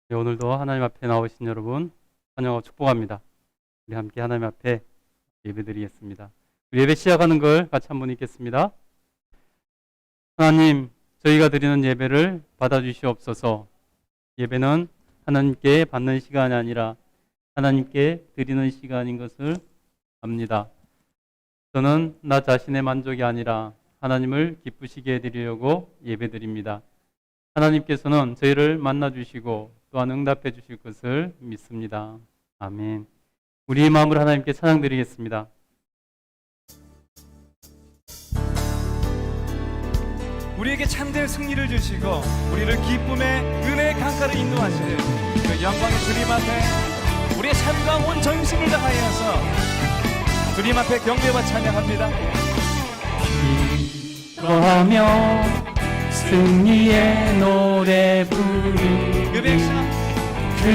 네, 오늘도 하나님 앞에 나오신 여러분 환영하고 축복합니다. 우리 함께 하나님 앞에 예배드리겠습니다. 우리 예배 시작하는 걸 같이 한번 읽겠습니다. 하나님, 저희가 드리는 예배를 받아주시옵소서. 예배는 하나님께 받는 시간이 아니라 하나님께 드리는 시간인 것을 압니다. 저는 나 자신의 만족이 아니라 하나님을 기쁘시게 해드리려고 예배드립니다. 하나님께서는 저희를 만나주시고 또한 응답해 주실 것을 믿습니다. 아멘. 우리의 마음으로 하나님께 찬양드리겠습니다. 우리에게 참된 승리를 주시고 우리를 기쁨의 은혜의 강가로 인도하시는 그 영광의 주님 앞에 우리의 삶과 온 전심을 다하여서 주님 앞에 경배와 찬양합니다. 기뻐하며 승리의 노래 부르 그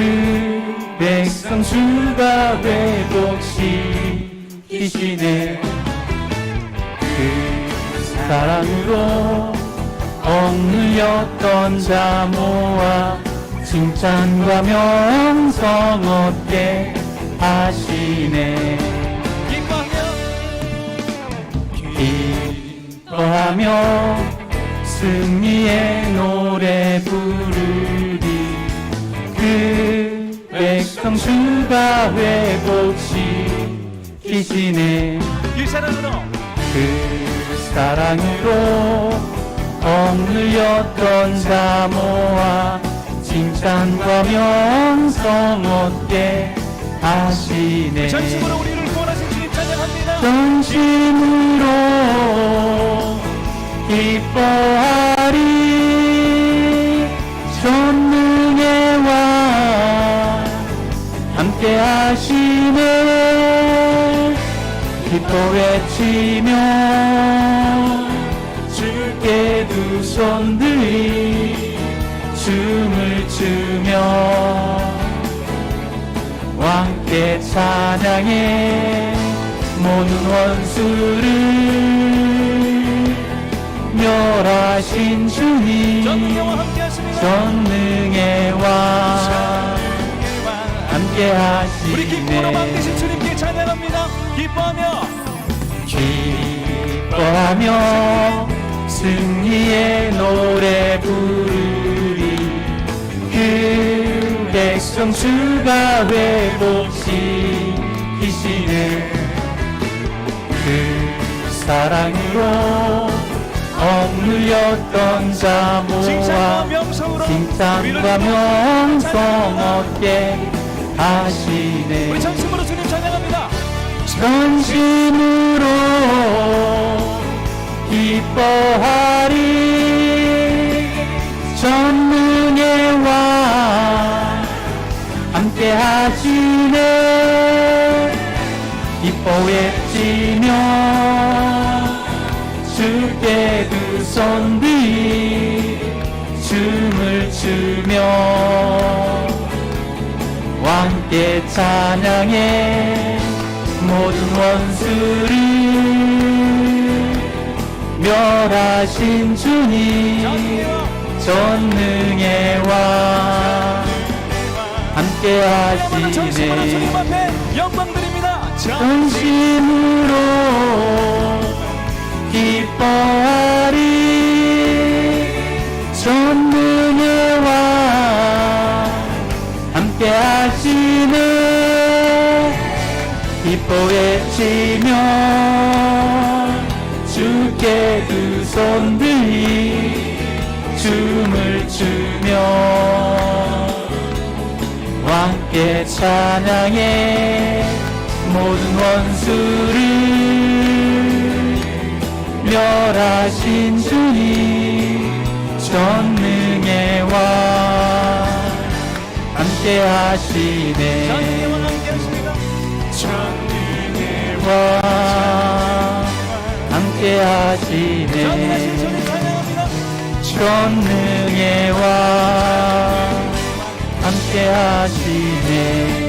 백성 주가 회복시키시네. 그 사랑으로 억눌렸던 자 모아 칭찬과 명성 얻게 하시네. 기뻐하며 승리의 노래 부르리 그 백성 주가 회복시키시네. 그 사랑으로 억눌렸던 자 모아 칭찬과 명성 얻게 하시네. 전심으로 우리를 구원하신 주님 찬양합니다. 전심으로 기뻐하리. 전능의 왕 함께 하시네. 기뻐 외치며 주께 두 손 들이 춤을 추며 왕께 찬양해. 모든 원수를 멸하신 주님 전능의 왕 함께 하시네. 우리 기쁨으로 만드신 주님께 찬양합니다. 기뻐하며 승리의 노래 부르리 그 백성 주가 회복시키시네. 그 사랑으로 억눌렸던 자 모아 칭찬과 명성 얻게 하시네. 우리 전심으로 주님 찬양합니다. 전심으로 기뻐하리. 전능의 왕 함께 하시네. 기뻐 외치며 주께 두 손 들이 춤을 추며 왕께 찬양해. 모든 원수를 멸하신 주님 전능의 왕 함께 하시네. 주님 앞에 영광 드립니다. 전심으로 기뻐하리. 전능의 왕 함께 하시네. 기뻐 외치며 주께 두 손 들이 춤을 추며 왕께 찬양해. 모든 원수를 멸하신 주님 전능의 왕 함께 하시네. 전능의 왕 함께 하시네. 전능의 왕 함께 하시네.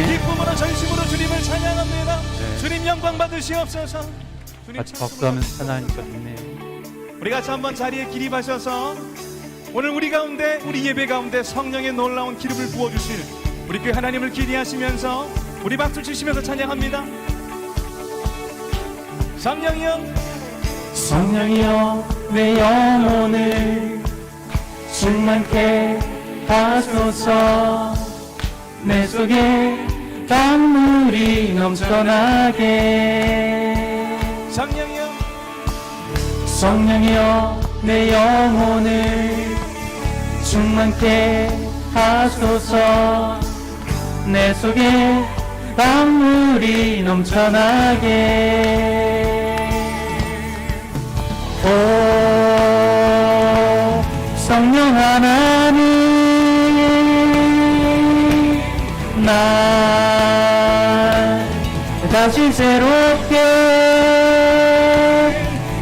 기쁨으로 전심으로 주님을 찬양합니다. 주님 영광 받으시옵소서. 같이 박수하면서 찬양하니까 좋네요. 우리 같이 한번 자리에 기립하셔서 오늘 우리 가운데, 우리 예배 가운데 성령의 놀라운 기름을 부어주실 우리 그 하나님을 기대하시면서 우리 박수 치시면서 찬양합니다. 성령이여, 성령이여 내 영혼을 충만케 하소서. 내 속에 강물이 넘쳐나게. 성령이여, 성령이여 내 영혼을 충만케 하소서. 내 속에 강물이 넘쳐나게. 오 성령 하나님, 날 다시 새롭게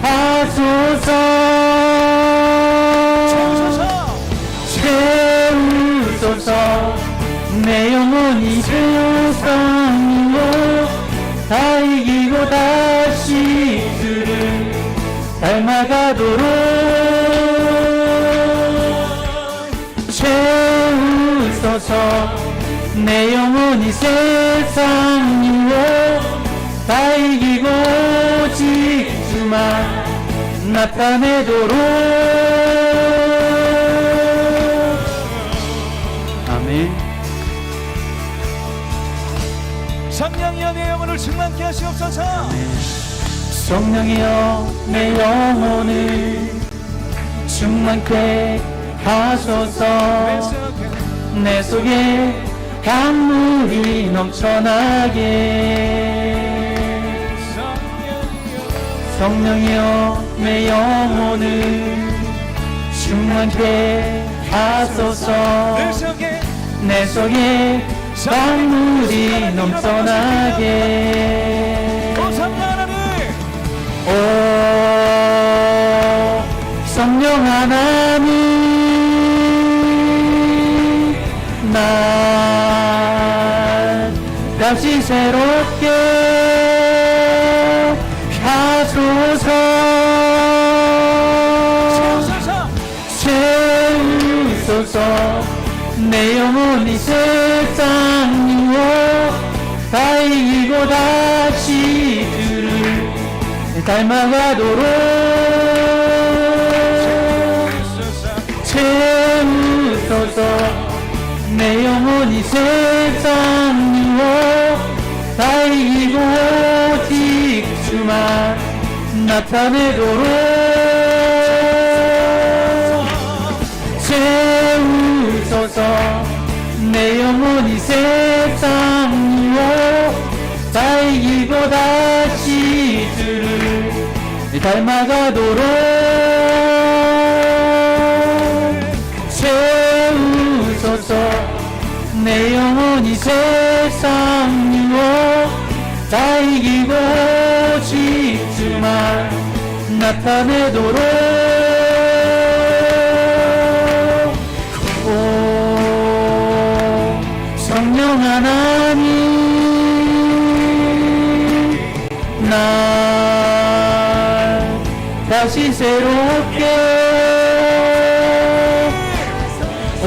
하소서. 채우소서. 내 영혼이 세상으로 다 이기고 다시 주를 닮아가도록 채우소서. 내 영혼이 세상 이로 다 이기고 오직 주만 나타내도록. 아멘. 성령이여 내 영혼을 충만케 하시옵소서. 성령이여 내 영혼을 충만케 하소서. 내 속에 강물이 넘쳐나게. 성령이여 내 영혼을 충만케 하소서. 내 속에 강물이 넘쳐나게. 오 성령 하나님, 날 다시 새롭게 하소서. 채우소서. 내 영혼이 세상 이로 다 이기고 다시 주를 닮아가도록 채우소서. 내 영혼이 세상 이로 다 이기고 오직 주만 나타내도록 채우소서. 내 영혼이 세상 이로 다 이기고 다시 주를 닮아가도록 채우소서. 내 영혼이 세상 이로 다 이기고 오직 주만 나타내도록. 오 성령 하나님, 날 다시 새롭게. 오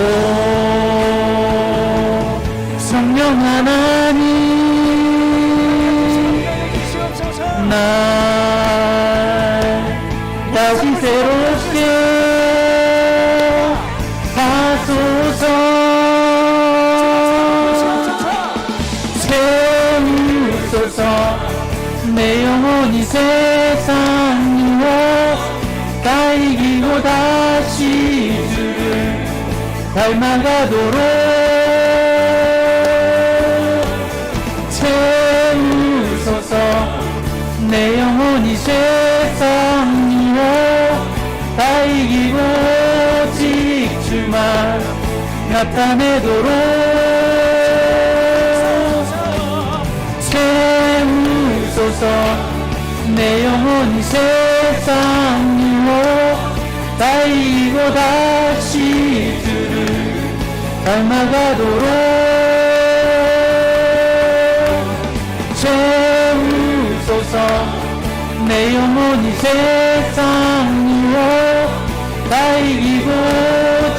성령 하나님, 날 다시 새롭게 하소서. 채우소서. 내 영혼이 세상 이로 다 이기고 다시 주를 닮아가도록 채우소서. 내 영혼이 세상 이로 다 이기고 오직 주만 나타내도록 채우소서. 내 영혼이 세상 이로 다 이기고 다시 주를 닮아가도록 채우소서. 내 영혼이 세상 이로 다 이기고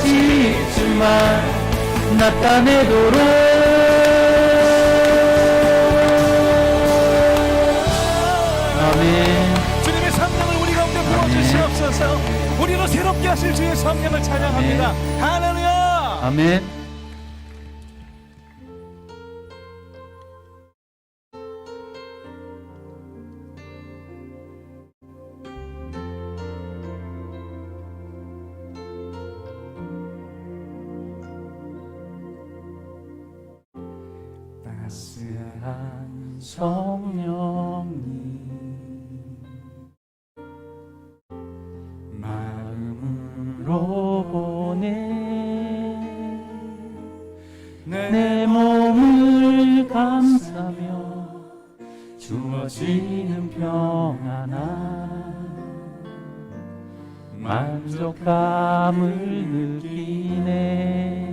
지지만 나타내도록 아멘. 주님의 성령을 우리 가운데 부어주시옵소서. 우리로 새롭게 하실 주의 성령을 찬양합니다. 할렐루야. 아멘. 따스한 성령님 마음으로 보내 내 몸을 감싸며 주어지는 평안한 만족감을 느끼네.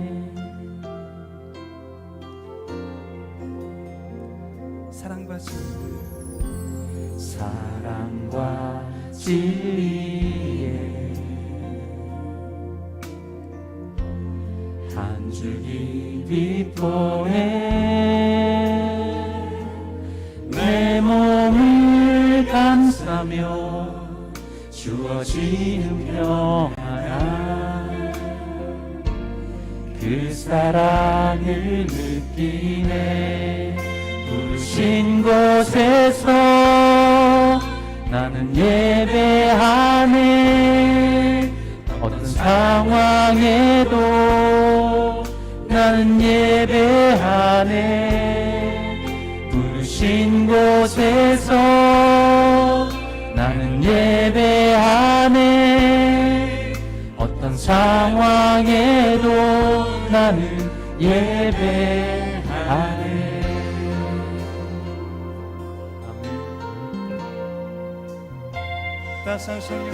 사랑과 진리에 한 줄기 빛보내 내 몸을 감싸며 주어지는 평안한 그 사랑을 느끼네. 부르신 곳에서 나는 예배하네. 어떤 상황에도 나는 예배하네. 부르신 곳에서 나는 예배하네. 어떤 상황에도 나는 예배하네. 따스한 성령,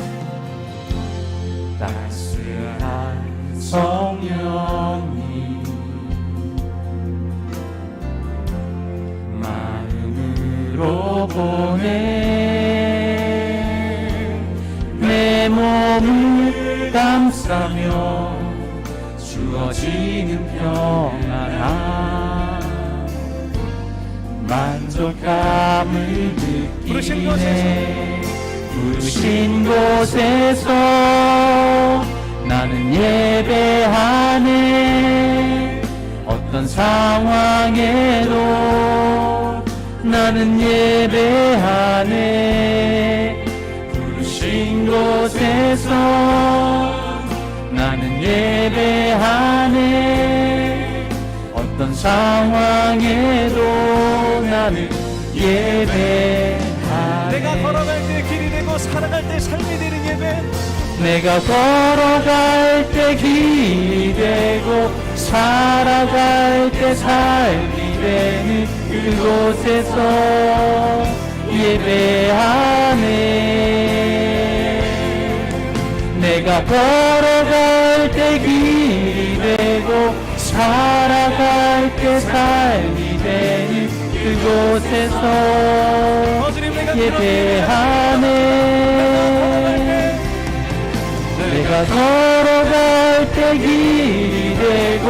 따스한 성령님 마음으로 보내 내 몸을 감싸며 주어지는 평안한 만족감을 느끼네. 부르신 곳에서 나는 예배하네. 어떤 상황에도 나는 예배하네. 부르신 곳에서 나는 예배하네. 어떤 상황에도 나는 예배하네. 내가 걸어갈 때 길이 되고 살아갈 때 삶이 되는 예배. 내가 걸어갈 때 길이 되고 살아갈 때 삶이 되는 그곳에서 예배하네. 내가 걸어갈 때 길이 되고 살아갈 때 삶이 되는 그곳에서 예배하네. 내가 걸어갈 때 길이 되고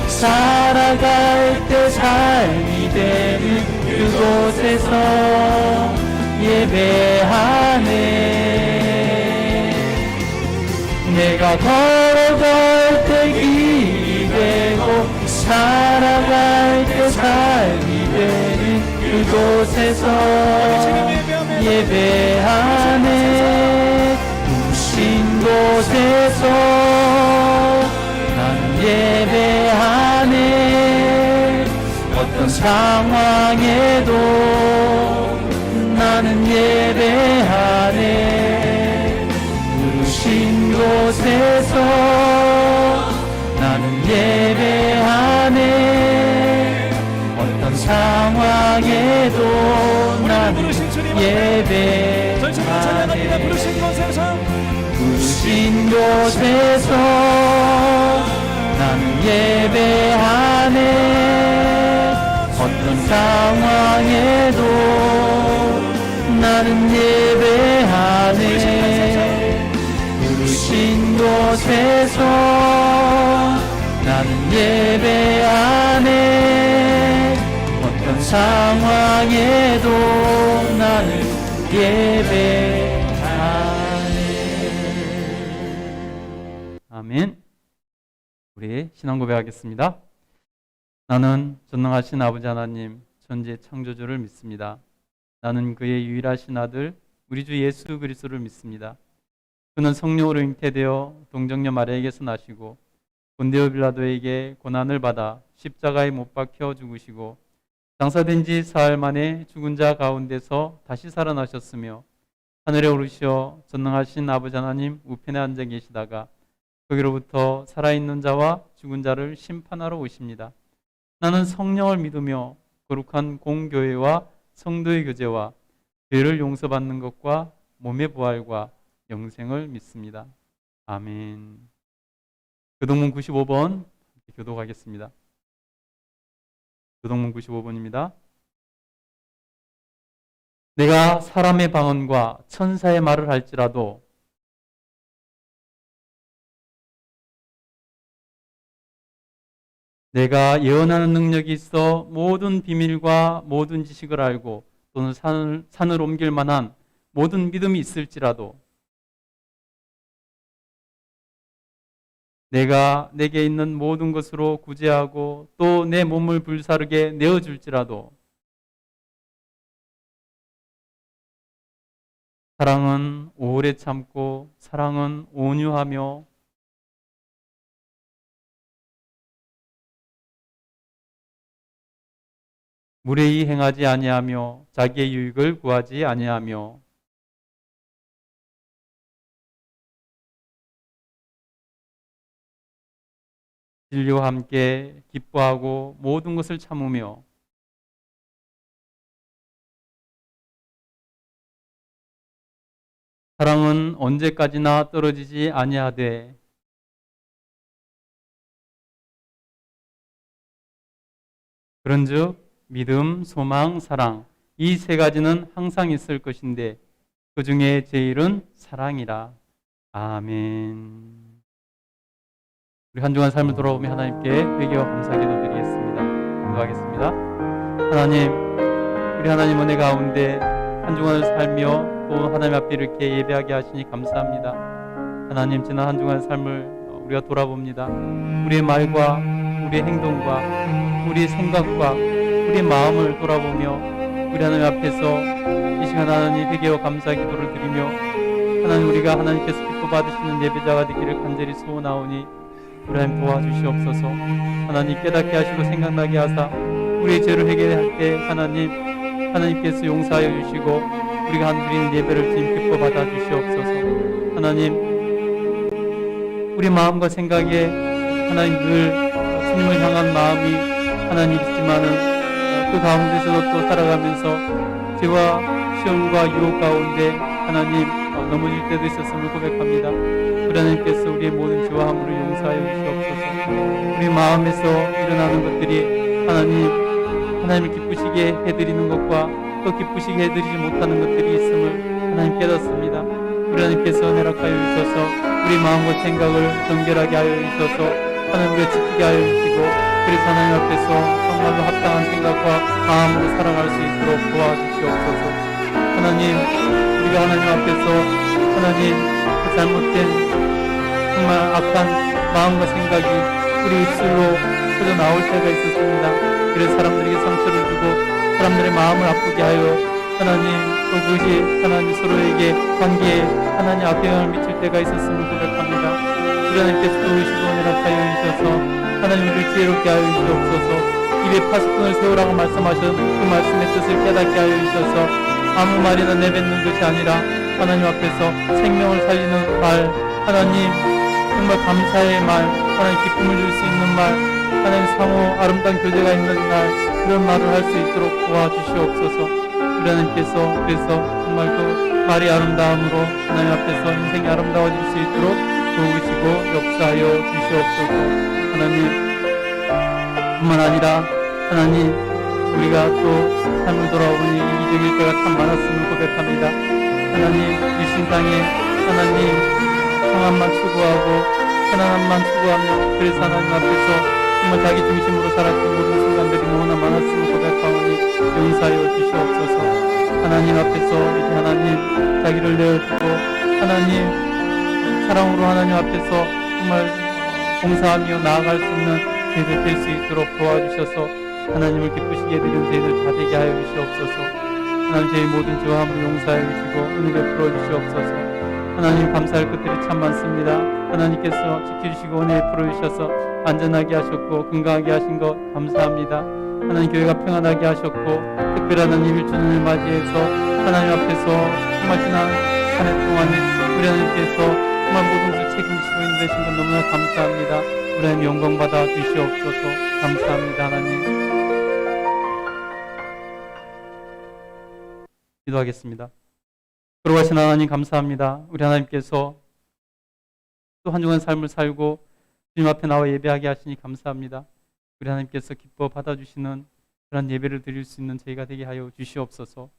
살아갈 때 삶이 되는 그곳에서 예배하네. 내가 걸어갈 때 길이 되고 살아갈 때 삶이 되는 그곳에서 예배하네. 부신 곳에서 난 예배하네. 어떤 상황에도 나는 예배하네. 부신 곳에서 나는 예배하네. 어떤 상황에도 나는 예배하네. 부르신 곳에서 부신 곳에서 나는 예배하네. 어떤 상황에도 나는 예배하네. 부르신 곳에서 곳에서 나는 예배 안에 어떤 상황에도 나는 예배 안에. 아멘. 우리 신앙 고백하겠습니다. 나는 전능하신 아버지 하나님 천지의 창조주를 믿습니다. 나는 그의 유일하신 아들 우리 주 예수 그리스도를 믿습니다. 그는 성령으로 잉태되어 동정녀 마리아에게서 나시고 본디오 빌라도에게 고난을 받아 십자가에 못 박혀 죽으시고 장사된 지 사흘 만에 죽은 자 가운데서 다시 살아나셨으며 하늘에 오르시어 전능하신 아버지 하나님 우편에 앉아 계시다가 거기로부터 살아있는 자와 죽은 자를 심판하러 오십니다. 나는 성령을 믿으며 거룩한 공교회와 성도의 교제와 죄를 용서받는 것과 몸의 부활과 영생을 믿습니다. 아멘. 교동문 95번 교독하겠습니다. 교동문 95번입니다. 내가 사람의 방언과 천사의 말을 할지라도 내가 예언하는 능력이 있어 모든 비밀과 모든 지식을 알고 또는 산을 옮길 만한 모든 믿음이 있을지라도 내가 내게 있는 모든 것으로 구제하고 또 내 몸을 불사르게 내어줄지라도 사랑은 오래 참고 사랑은 온유하며 무례히 행하지 아니하며 자기의 유익을 구하지 아니하며 진리와 함께 기뻐하고 모든 것을 참으며 사랑은 언제까지나 떨어지지 아니하되 그런즉 믿음, 소망, 사랑 이 세 가지는 항상 있을 것인데 그 중에 제일은 사랑이라. 아멘. 우리 한 주간 삶을 돌아보며 하나님께 회개와 감사 기도드리겠습니다. 기도하겠습니다. 하나님, 우리 하나님 은혜 가운데 한 주간을 살며 또 하나님 앞에 이렇게 예배하게 하시니 감사합니다. 하나님, 지난 한 주간 삶을 우리가 돌아봅니다. 우리의 말과 우리의 행동과 우리의 생각과 우리의 마음을 돌아보며 우리 하나님 앞에서 이 시간 하나님 회개와 감사 기도를 드리며 하나님 우리가 하나님께서 기뻐 받으시는 예배자가 되기를 간절히 소원하오니 우리 하나님 도와주시옵소서. 하나님 깨닫게 하시고 생각나게 하사 우리의 죄를 회개할 때 하나님께서 용서하여 주시고 우리가 한 드리는 예배를 주님 기뻐 받아 주시옵소서. 하나님 우리 마음과 생각에 하나님 늘 주님을 향한 마음이 하나님 있지만은 그 가운데서도 또 살아가면서 죄와 시험과 유혹 가운데 하나님 넘어질 때도 있었음을 고백합니다. 우리 하나님께서 우리의 모든 죄와 함부를 용서하여 주시옵소서. 우리 마음에서 일어나는 것들이 하나님을 기쁘시게 해드리는 것과 또 기쁘시게 해드리지 못하는 것들이 있음을 하나님 깨닫습니다. 우리 하나님께서 허락하여 주셔서 우리 마음과 생각을 정결하게 하여 주셔서 하나님 우리가 지키게 하여 주시고 그래서 하나님 앞에서 정말로 합당한 생각과 마음으로 살아갈 수 있도록 도와주시옵소서. 하나님 우리가 하나님 앞에서 하나님 그 잘못된 정말 악한 마음과 생각이 우리 입술로 터져 나올 때가 있었습니다. 그래서 사람들에게 상처를 주고 사람들의 마음을 아프게 하여 하나님 또 그것이 하나님 서로에게 관계에 하나님 악영향을 미칠 때가 있었음을 고백합니다. 우리 하나님께서 도우시고 허락하여 주셔서 하나님 우리를 지혜롭게 하여 주시옵소서. 입에 파수꾼을 세우라고 말씀하신 그 말씀의 뜻을 깨닫게 하여 주셔서 아무 말이나 내뱉는 것이 아니라 하나님 앞에서 생명을 살리는 말, 하나님 정말 감사의 말, 하나님 기쁨을 줄 수 있는 말, 하나님 상호 아름다운 교제가 있는 날 그런 말을 할 수 있도록 도와주시옵소서. 우리 하나님께서 그래서 정말 그 말이 아름다움으로 하나님 앞에서 인생이 아름다워질 수 있도록 도우시고 역사하여 주시옵소서. 하나님 뿐만 아니라 하나님 우리가 또 삶을 돌아보니 이기적일 때가 참 많았음을 고백합니다. 하나님 이 신상에 하나님 평안만 추구하고 편안함만 추구하며 그래서 하나님 앞에서 정말 자기 중심으로 살았던 모든 순간들이 너무나 많았음을 고백하오니 용서하여 주시옵소서. 하나님 앞에서 이제 하나님 자기를 내어주고 하나님 사랑으로 하나님 앞에서 정말 봉사하며 나아갈 수 있는 저희들 될 수 있도록 도와주셔서 하나님을 기쁘시게 해드리는 저희들 다 되게 하여 주시옵소서. 하나님 저희 모든 죄와 함을 용서하여 주시고 은혜 베풀어 주시옵소서. 하나님 감사할 것들이 참 많습니다. 하나님께서 지켜주시고 은혜 베풀어 주셔서 안전하게 하셨고 건강하게 하신 것 감사합니다. 하나님 교회가 평안하게 하셨고 특별한 하나님 일주년을 맞이해서 하나님 앞에서 정말 지난 한 해 동안에 우리 하나님께서 정말 모든 것을 책임지시고 있는 되신 것 너무나 감사합니다. 우리 하나님 영광 받아 주시옵소서. 감사합니다. 하나님 기도하겠습니다. 걸어가신 하나님 감사합니다. 우리 하나님께서 또 한 주간 삶을 살고 주님 앞에 나와 예배하게 하시니 감사합니다. 우리 하나님께서 기뻐 받아주시는 그런 예배를 드릴 수 있는 저희가 되게 하여 주시옵소서.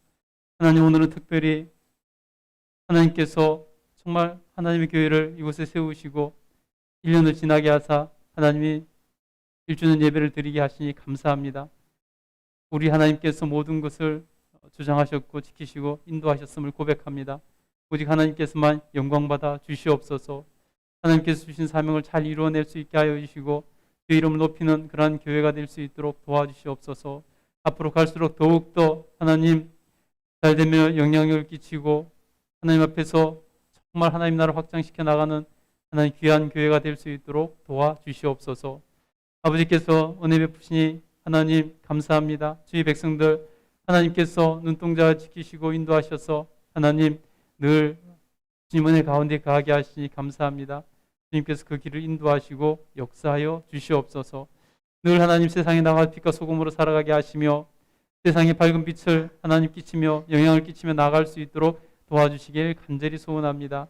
하나님 오늘은 특별히 하나님께서 정말 하나님의 교회를 이곳에 세우시고 1년을 지나게 하사 하나님이 1주년 예배를 드리게 하시니 감사합니다. 우리 하나님께서 모든 것을 주장하셨고 지키시고 인도하셨음을 고백합니다. 오직 하나님께서만 영광받아 주시옵소서. 하나님께서 주신 사명을 잘 이루어낼 수 있게 하여 주시고 주 이름을 높이는 그러한 교회가 될 수 있도록 도와주시옵소서. 앞으로 갈수록 더욱더 하나님 잘되며 영향력을 끼치고 하나님 앞에서 정말 하나님 나라를 확장시켜 나가는 하나님 귀한 교회가 될 수 있도록 도와주시옵소서. 아버지께서 은혜 베푸시니 하나님 감사합니다. 주의 백성들 하나님께서 눈동자 지키시고 인도하셔서 하나님 늘 주님 은혜 가운데 거하게 하시니 감사합니다. 주님께서 그 길을 인도하시고 역사하여 주시옵소서. 늘 하나님 세상에 나가 빛과 소금으로 살아가게 하시며 세상에 밝은 빛을 하나님 끼치며 영향을 끼치며 나갈 수 있도록 도와주시길 간절히 소원합니다.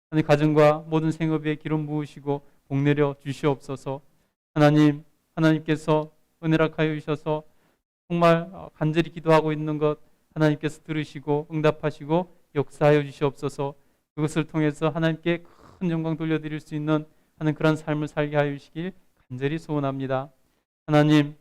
하나님 가정과 모든 생업에 기름 부으시고 복 내려 주시옵소서. 하나님께서 은혜락하여 주셔서 정말 간절히 기도하고 있는 것 하나님께서 들으시고 응답하시고 역사하여 주시옵소서. 그것을 통해서 하나님께 큰 영광 돌려드릴 수 있는 하는 그런 삶을 살게 하여 주시길 간절히 소원합니다. 하나님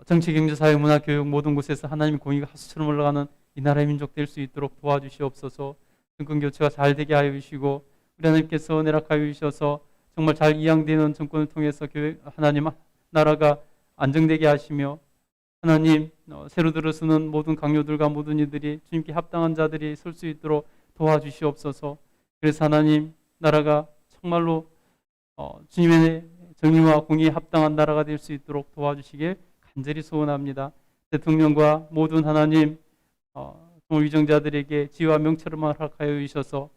정치, 경제, 사회, 문화, 교육 모든 곳에서 하나님의 공의가 하수처럼 올라가는 이 나라의 민족 될 수 있도록 도와주시옵소서. 정권 교체가 잘 되게 하여 주시고 우리 하나님께서 은혜락하여 주셔서 정말 잘 이양되는 정권을 통해서 교회 하나님 나라가 안정되게 하시며 하나님 새로 들어서는 모든 강요들과 모든 이들이 주님께 합당한 자들이 설 수 있도록 도와주시옵소서. 그래서 하나님 나라가 정말로 주님의 정의와 공의에 합당한 나라가 될 수 있도록 도와주시길 간절히 소원합니다. 대통령과 모든 하나님 정말 위정자들에게 지혜와 명철을 허락하여 주셔서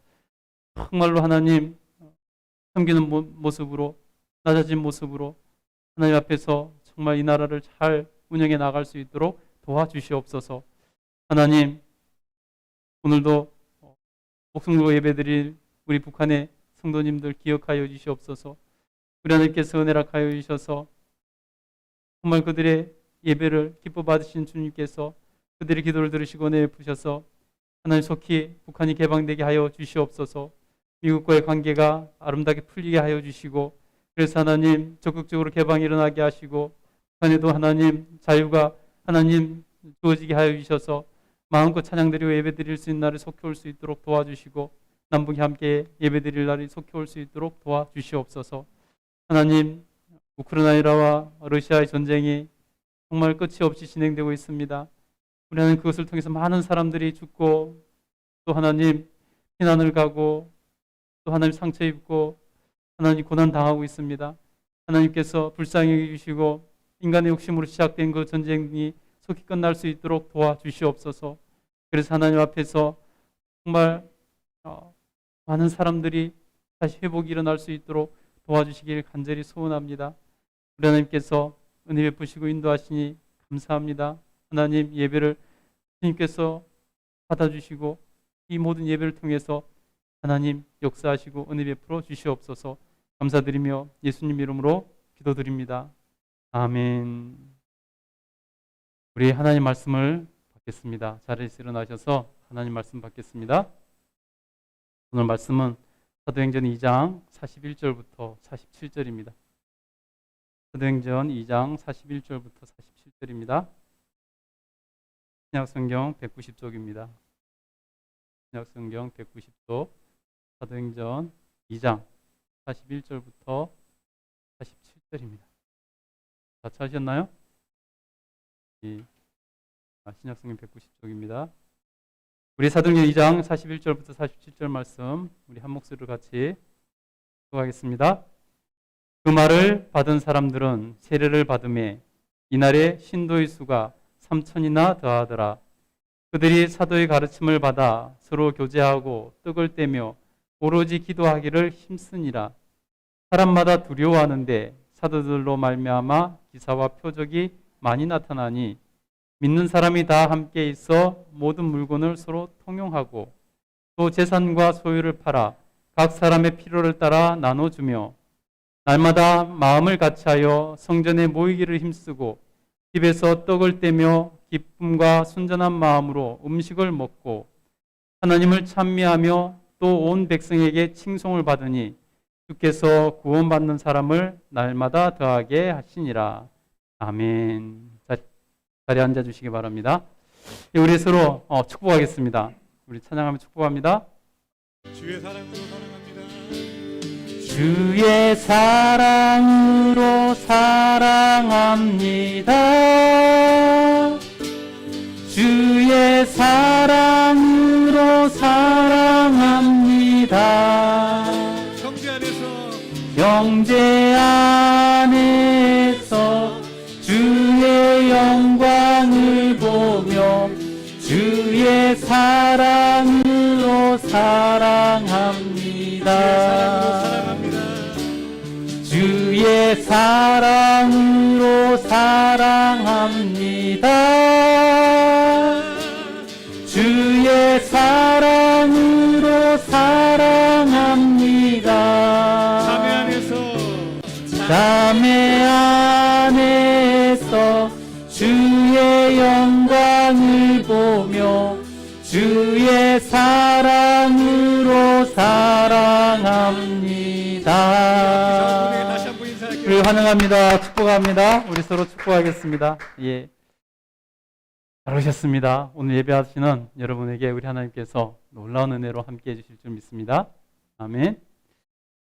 정말로 하나님 섬기는 모습으로 낮아진 모습으로 하나님 앞에서 정말 이 나라를 잘 운영해 나갈 수 있도록 도와주시옵소서. 하나님 오늘도 목숨으로 예배드릴 우리 북한의 성도님들 기억하여 주시옵소서. 우리 하나님께서 은혜락하여 주셔서 정말 그들의 예배를 기뻐 받으신 주님께서 그들의 기도를 들으시고 은혜 베푸셔서 하나님 속히 북한이 개방되게 하여 주시옵소서. 미국과의 관계가 아름답게 풀리게 하여 주시고 그래서 하나님 적극적으로 개방이 일어나게 하시고 북한에도 하나님 자유가 하나님 주어지게 하여 주셔서 마음껏 찬양드리고 예배드릴 수 있는 날이 속히 올 수 있도록 도와주시고 남북이 함께 예배드릴 날이 속히 올 수 있도록 도와주시옵소서. 하나님 우크라이나와 러시아의 전쟁이 정말 끝이 없이 진행되고 있습니다. 우리 하나님 그것을 통해서 많은 사람들이 죽고 또 하나님 피난을 가고 또 하나님 상처 입고 하나님 고난 당하고 있습니다. 하나님께서 불쌍히 여기시고 인간의 욕심으로 시작된 그 전쟁이 속히 끝날 수 있도록 도와주시옵소서. 그래서 하나님 앞에서 정말 많은 사람들이 다시 회복이 일어날 수 있도록 도와주시길 간절히 소원합니다. 우리 하나님께서 은혜 베푸시고 인도하시니 감사합니다. 하나님 예배를 주님께서 받아주시고 이 모든 예배를 통해서 하나님 역사하시고 은혜 베풀어 주시옵소서. 감사드리며 예수님 이름으로 기도드립니다. 아멘. 우리 하나님 말씀을 받겠습니다. 자리에서 일어나셔서 하나님 말씀 받겠습니다. 오늘 말씀은 사도행전 2장 41절부터 47절입니다. 사도행전 2장 41절부터 47절입니다. 신약성경 190쪽입니다. 신약성경 190쪽 사도행전 2장 41절부터 47절입니다. 다 찾으셨나요? 신약성경 190쪽입니다. 우리 사도행전 2장 41절부터 47절 말씀 우리 한 목소리로 같이讀하겠습니다. 그 말을 받은 사람들은 세례를 받음에 이날에 신도의 수가 3,000이나 더하더라. 그들이 사도의 가르침을 받아 서로 교제하고 떡을 떼며 오로지 기도하기를 힘쓰니라. 사람마다 두려워하는데 사도들로 말미암아 기사와 표적이 많이 나타나니 믿는 사람이 다 함께 있어 모든 물건을 서로 통용하고 또 재산과 소유를 팔아 각 사람의 필요를 따라 나눠주며 날마다 마음을 같이하여 성전에 모이기를 힘쓰고 집에서 떡을 떼며 기쁨과 순전한 마음으로 음식을 먹고 하나님을 찬미하며 또 온 백성에게 칭송을 받으니 주께서 구원받는 사람을 날마다 더하게 하시니라. 아멘. 자리에 앉아주시기 바랍니다. 우리 서로 축복하겠습니다. 우리 찬양하며 축복합니다. 주의 사랑으로 사랑합니다. 주의 사랑으로 사랑합니다. 주의 사랑으로 사랑합니다. 형제 안에서 주의 영광을 보며 주의 사랑으로 사랑합니다. 주의 사랑으로 사랑합니다. 주의 사랑으로 사랑합니다. 자매 안에서 주의 영광을 보며 주의 사랑으로 사랑합니다. 우리 환영합니다. 축복합니다. 우리 서로 축복하겠습니다. 예. 잘 오셨습니다. 오늘 예배하시는 여러분에게 우리 하나님께서 놀라운 은혜로 함께 해주실 줄 믿습니다. 아멘.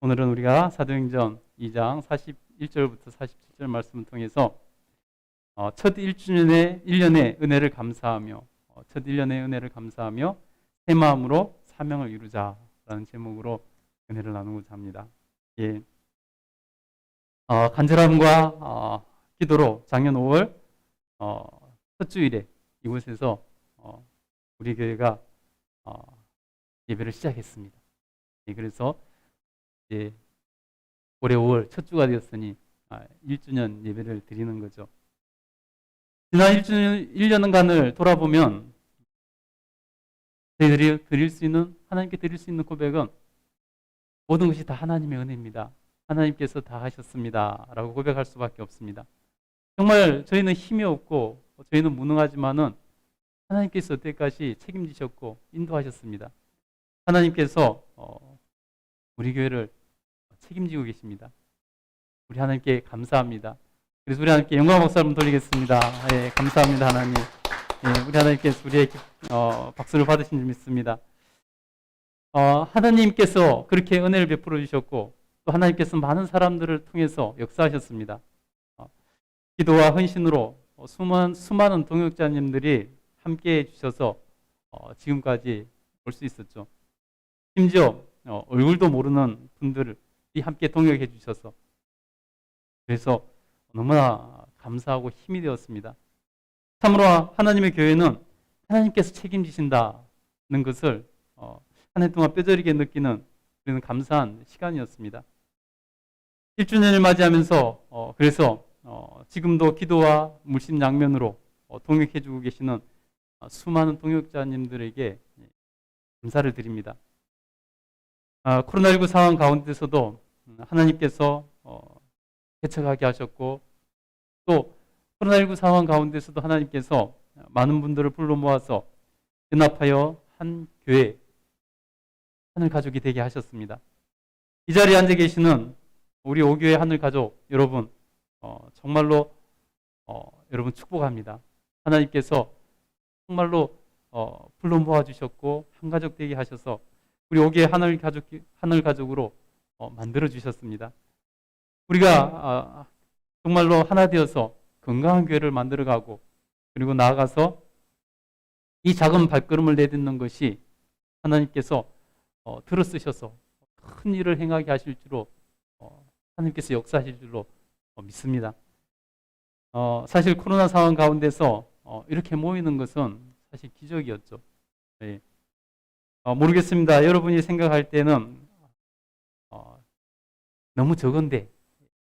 오늘은 우리가 사도행전 2장 41절부터 47절 말씀을 통해서 첫 1년의 은혜를 감사하며 첫 1년의 은혜를 감사하며 새 마음으로 사명을 이루자라는 제목으로 은혜를 나누고자 합니다. 예. 간절함과 기도로 작년 5월 첫 주일에 이곳에서 우리 교회가 예배를 시작했습니다. 예, 그래서 이제 올해 5월 첫 주가 되었으니 1주년 예배를 드리는 거죠. 지난 1년간을 돌아보면 저희들이 드릴 수 있는, 하나님께 드릴 수 있는 고백은 모든 것이 다 하나님의 은혜입니다. 하나님께서 다 하셨습니다. 라고 고백할 수밖에 없습니다. 정말 저희는 힘이 없고 저희는 무능하지만은 하나님께서 여태까지 책임지셨고 인도하셨습니다. 하나님께서 우리 교회를 책임지고 계십니다. 우리 하나님께 감사합니다. 그래서 우리 하나님께 영광 박수 한번 돌리겠습니다. 예, 감사합니다 하나님. 예, 우리 하나님께서 우리에게 박수를 받으신 줄 믿습니다. 하나님께서 그렇게 은혜를 베풀어 주셨고 또 하나님께서 많은 사람들을 통해서 역사하셨습니다. 기도와 헌신으로 수많은 동역자님들이 함께해 주셔서 지금까지 올 수 있었죠. 심지어 얼굴도 모르는 분들이 함께 동역해 주셔서 그래서 너무나 감사하고 힘이 되었습니다. 참으로 하나님의 교회는 하나님께서 책임지신다는 것을 한 해 동안 뼈저리게 느끼는 그런 감사한 시간이었습니다. 1주년을 맞이하면서 그래서 지금도 기도와 물심양면으로 동역해주고 계시는 수많은 동역자님들에게 감사를 드립니다. 코로나19 상황 가운데서도 하나님께서 개척하게 하셨고 또 코로나19 상황 가운데서도 하나님께서 많은 분들을 불러 모아서 연합하여 한 교회, 하늘 가족이 되게 하셨습니다. 이 자리에 앉아 계시는 우리 오교회 하늘 가족 여러분, 정말로 여러분 축복합니다. 하나님께서 정말로 불러 모아 주셨고 한 가족 되게 하셔서 우리 오교회 하늘 가족으로 만들어 주셨습니다. 우리가 정말로 하나 되어서 건강한 교회를 만들어가고 그리고 나아가서 이 작은 발걸음을 내딛는 것이 하나님께서 들어 쓰셔서 큰 일을 행하게 하실 줄로 하나님께서 역사하실 줄로 믿습니다. 사실 코로나 상황 가운데서 이렇게 모이는 것은 사실 기적이었죠. 예. 모르겠습니다. 여러분이 생각할 때는 너무 적은데,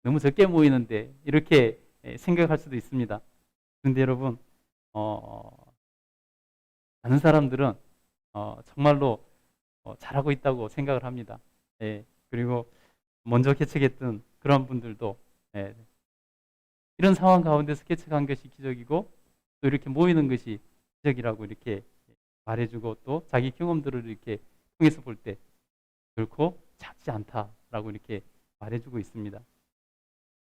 너무 적게 모이는데 이렇게 생각할 수도 있습니다. 그런데 여러분, 많은 사람들은 정말로 잘하고 있다고 생각을 합니다. 예. 그리고 먼저 개척했던 그런 분들도 이런 상황 가운데서 개척한 것이 기적이고 또 이렇게 모이는 것이 기적이라고 이렇게 말해주고 또 자기 경험들을 이렇게 통해서 볼 때 결코 작지 않다라고 이렇게 말해주고 있습니다.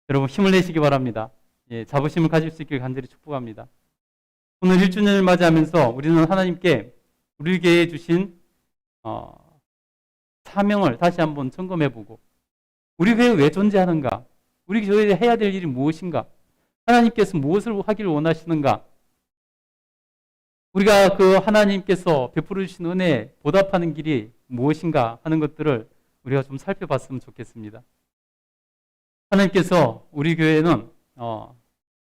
여러분 힘을 내시기 바랍니다. 예, 자부심을 가질 수 있길 간절히 축복합니다. 오늘 1주년을 맞이하면서 우리는 하나님께 우리 교회에 주신 사명을 다시 한번 점검해보고 우리 교회가 왜 존재하는가? 우리 교회에 해야 될 일이 무엇인가? 하나님께서 무엇을 하기를 원하시는가? 우리가 그 하나님께서 베풀어 주신 은혜에 보답하는 길이 무엇인가 하는 것들을 우리가 좀 살펴봤으면 좋겠습니다. 하나님께서 우리 교회는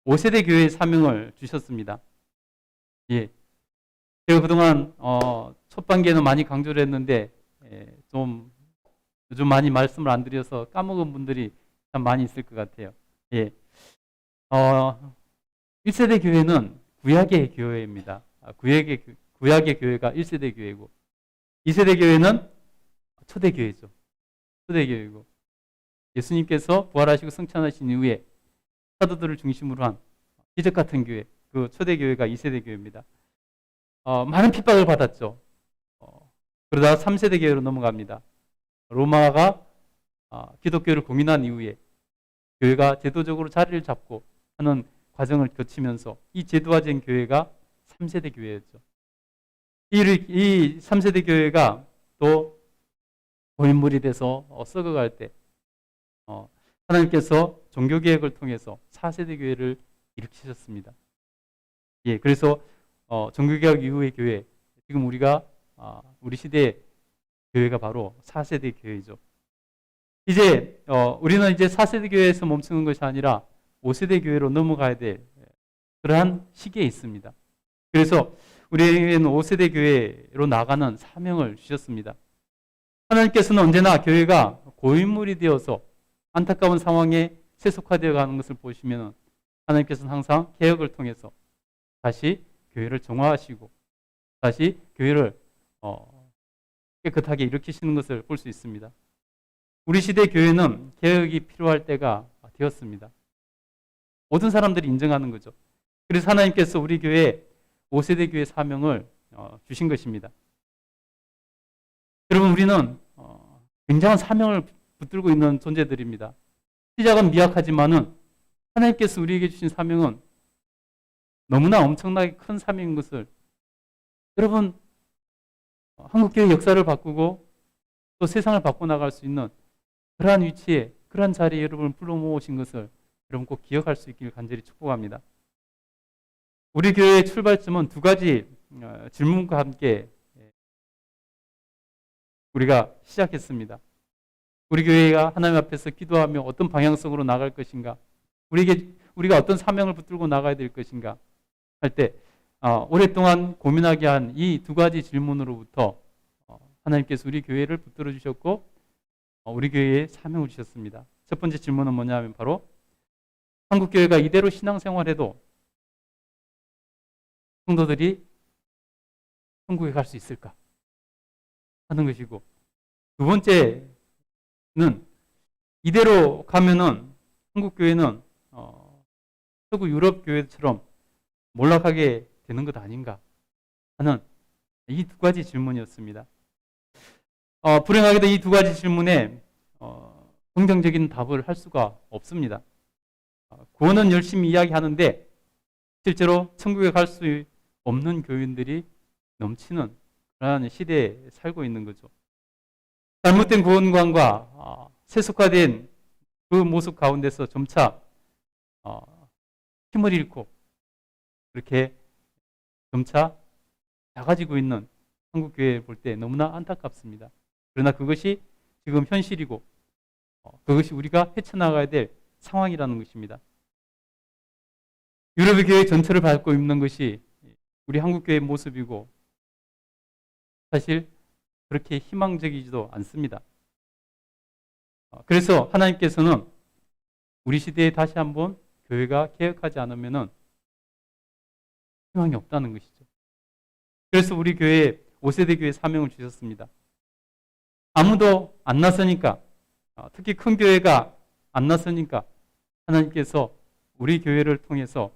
5세대 교회의 사명을 주셨습니다. 예. 제가 그동안 첫 반기에는 많이 강조를 했는데 좀 요즘 많이 말씀을 안 드려서 까먹은 분들이 참 많이 있을 것 같아요. 예. 1세대 교회는 구약의 교회입니다. 구약의 교회가 1세대 교회고 2세대 교회는 초대교회죠. 초대교회고 예수님께서 부활하시고 승천하신 이후에 사도들을 중심으로 한 기적 같은 교회, 그 초대교회가 2세대 교회입니다. 많은 핍박을 받았죠. 그러다가 3세대 교회로 넘어갑니다. 로마가 기독교를 공인한 이후에 교회가 제도적으로 자리를 잡고 하는 과정을 거치면서 이 제도화된 교회가 3세대 교회였죠. 이 3세대 교회가 또 고인물이 돼서 썩어갈 때 하나님께서 종교개혁을 통해서 4세대 교회를 일으키셨습니다. 예, 그래서 종교개혁 이후의 교회, 지금 우리 시대의 교회가 바로 4세대 교회죠. 이제 우리는 이제 4세대 교회에서 멈추는 것이 아니라 5세대 교회로 넘어가야 될 그러한 시기에 있습니다. 그래서 우리에게는 5세대 교회로 나가는 사명을 주셨습니다. 하나님께서는 언제나 교회가 고인물이 되어서 안타까운 상황에 세속화되어 가는 것을 보시면 하나님께서는 항상 개혁을 통해서 다시 교회를 정화하시고 다시 교회를 깨끗하게 일으키시는 것을 볼 수 있습니다. 우리 시대 교회는 개혁이 필요할 때가 되었습니다. 모든 사람들이 인정하는 거죠. 그래서 하나님께서 우리 교회에 5세대 교회 사명을 주신 것입니다. 여러분 우리는 굉장한 사명을 붙들고 있는 존재들입니다. 시작은 미약하지만은 하나님께서 우리에게 주신 사명은 너무나 엄청나게 큰 사명인 것을 여러분 한국교회 역사를 바꾸고 또 세상을 바꿔나갈 수 있는 그러한 위치에 그러한 자리에 여러분을 불러 모으신 것을 여러분 꼭 기억할 수 있기를 간절히 축복합니다. 우리 교회의 출발점은 두 가지 질문과 함께 우리가 시작했습니다. 우리 교회가 하나님 앞에서 기도하며 어떤 방향성으로 나갈 것인가, 우리가 어떤 사명을 붙들고 나가야 될 것인가 할 때 오랫동안 고민하게 한 이 두 가지 질문으로부터 하나님께서 우리 교회를 붙들어 주셨고 우리 교회에 사명을 주셨습니다. 첫 번째 질문은 뭐냐면 바로 한국교회가 이대로 신앙생활해도 성도들이 천국에 갈 수 있을까 하는 것이고, 두 번째는 이대로 가면은 한국교회는 서구 유럽 교회처럼 몰락하게 되는 것 아닌가 하는 이 두 가지 질문이었습니다. 불행하게도 이 두 가지 질문에 긍정적인 답을 할 수가 없습니다. 구원은 열심히 이야기하는데 실제로 천국에 갈 수 없는 교인들이 넘치는 그러한 시대에 살고 있는 거죠. 잘못된 구원관과 세속화된 그 모습 가운데서 점차 힘을 잃고 그렇게 점차 작아지고 있는 한국교회 볼 때 너무나 안타깝습니다. 그러나 그것이 지금 현실이고 그것이 우리가 헤쳐나가야 될 상황이라는 것입니다. 유럽의 교회 전체를 밟고 있는 것이 우리 한국교회의 모습이고 사실 그렇게 희망적이지도 않습니다. 그래서 하나님께서는 우리 시대에 다시 한번 교회가 개혁하지 않으면 희망이 없다는 것이죠. 그래서 우리 교회에 5세대 교회 사명을 주셨습니다. 아무도 안 나서니까, 특히 큰 교회가 안 나서니까 하나님께서 우리 교회를 통해서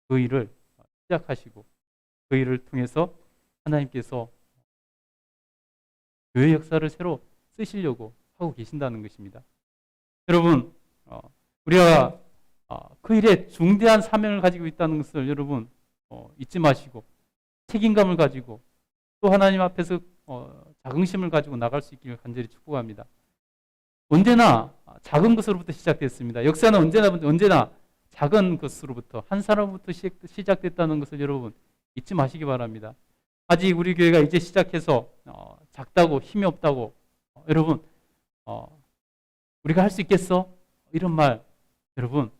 그 일을 시작하시고 그 일을 통해서 하나님께서 교회 역사를 새로 쓰시려고 하고 계신다는 것입니다. 여러분, 우리가 그 일에 중대한 사명을 가지고 있다는 것을 여러분 잊지 마시고 책임감을 가지고 또 하나님 앞에서 자긍심을 가지고 나갈 수 있기를 간절히 축복합니다. 언제나 작은 것으로부터 시작됐습니다. 역사는 언제나 작은 것으로부터 한 사람부터 시작됐다는 것을 여러분 잊지 마시기 바랍니다. 아직 우리 교회가 이제 시작해서 작다고 힘이 없다고 여러분 우리가 할 수 있겠어? 이런 말 여러분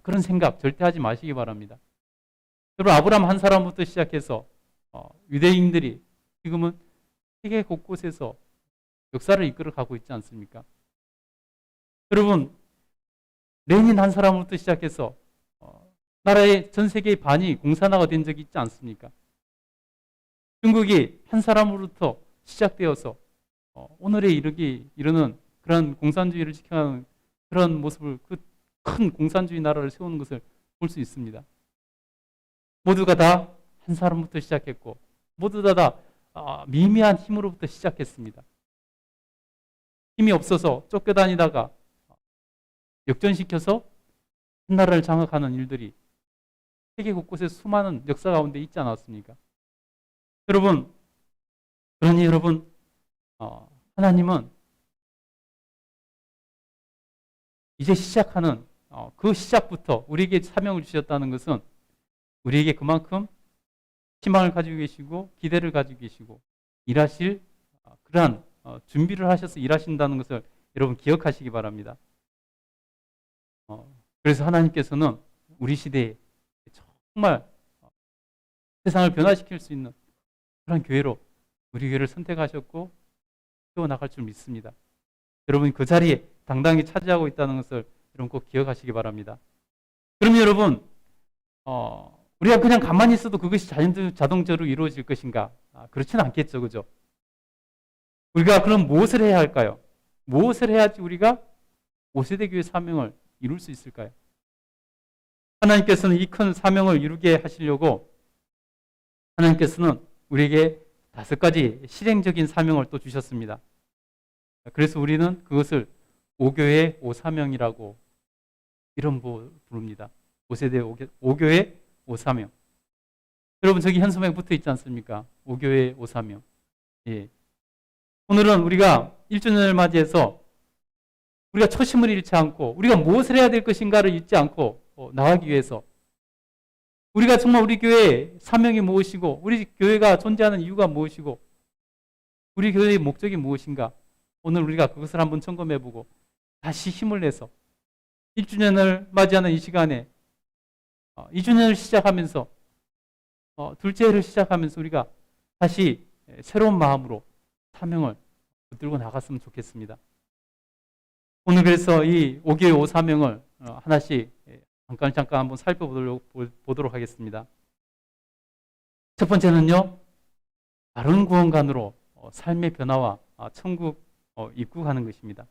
그런 생각 절대 하지 마시기 바랍니다. 여러분 아브라함 한 사람부터 시작해서 유대인들이 지금은 세계 곳곳에서 역사를 이끌어 가고 있지 않습니까? 여러분 레닌 한 사람부터 시작해서 나라의 전 세계의 반이 공산화가 된 적이 있지 않습니까? 중국이 한 사람으로부터 시작되어서 오늘에 이르는 그런 공산주의를 지켜가는 그런 모습을 그 큰 공산주의 나라를 세우는 것을 볼 수 있습니다. 모두가 다 한 사람부터 시작했고 모두 다 미미한 힘으로부터 시작했습니다. 힘이 없어서 쫓겨다니다가 역전시켜서 한 나라를 장악하는 일들이 세계 곳곳에 수많은 역사 가운데 있지 않았습니까? 여러분, 그러니 여러분, 하나님은 이제 시작하는 그 시작부터 우리에게 사명을 주셨다는 것은 우리에게 그만큼 희망을 가지고 계시고 기대를 가지고 계시고 일하실 그러한 준비를 하셔서 일하신다는 것을 여러분 기억하시기 바랍니다. 그래서 하나님께서는 우리 시대에 정말 세상을 변화시킬 수 있는 그런 교회로 우리 교회를 선택하셨고 세워나갈 줄 믿습니다. 여러분이 그 자리에 당당히 차지하고 있다는 것을 여러분 꼭 기억하시기 바랍니다. 그러면 여러분 우리가 그냥 가만히 있어도 그것이 자동적으로 이루어질 것인가? 그렇지는 않겠죠. 그죠? 우리가 그럼 무엇을 해야 할까요? 무엇을 해야지 우리가 5세대 교회 사명을 이룰 수 있을까요? 하나님께서는 이 큰 사명을 이루게 하시려고 하나님께서는 우리에게 5가지 실행적인 사명을 또 주셨습니다. 그래서 우리는 그것을 5교회 5사명이라고 이름 부릅니다. 5세대 5교회 5사명. 여러분 저기 현수막에 붙어 있지 않습니까? 5교회 5사명. 예. 오늘은 우리가 1주년을 맞이해서 우리가 초심을 잃지 않고 우리가 무엇을 해야 될 것인가를 잊지 않고 나가기 위해서 우리가 정말 우리 교회의 사명이 무엇이고 우리 교회가 존재하는 이유가 무엇이고 우리 교회의 목적이 무엇인가 오늘 우리가 그것을 한번 점검해보고 다시 힘을 내서 1주년을 맞이하는 이 시간에 2주년을 시작하면서 둘째 해를 시작하면서 우리가 다시 새로운 마음으로 사명을 붙들고 나갔으면 좋겠습니다. 오늘 그래서 이 5교회 5사명을 하나씩 잠깐 한번 살펴보도록 하겠습니다. 첫 번째는요, 바른 구원관으로 삶의 변화와 천국 입국하는 것입니다.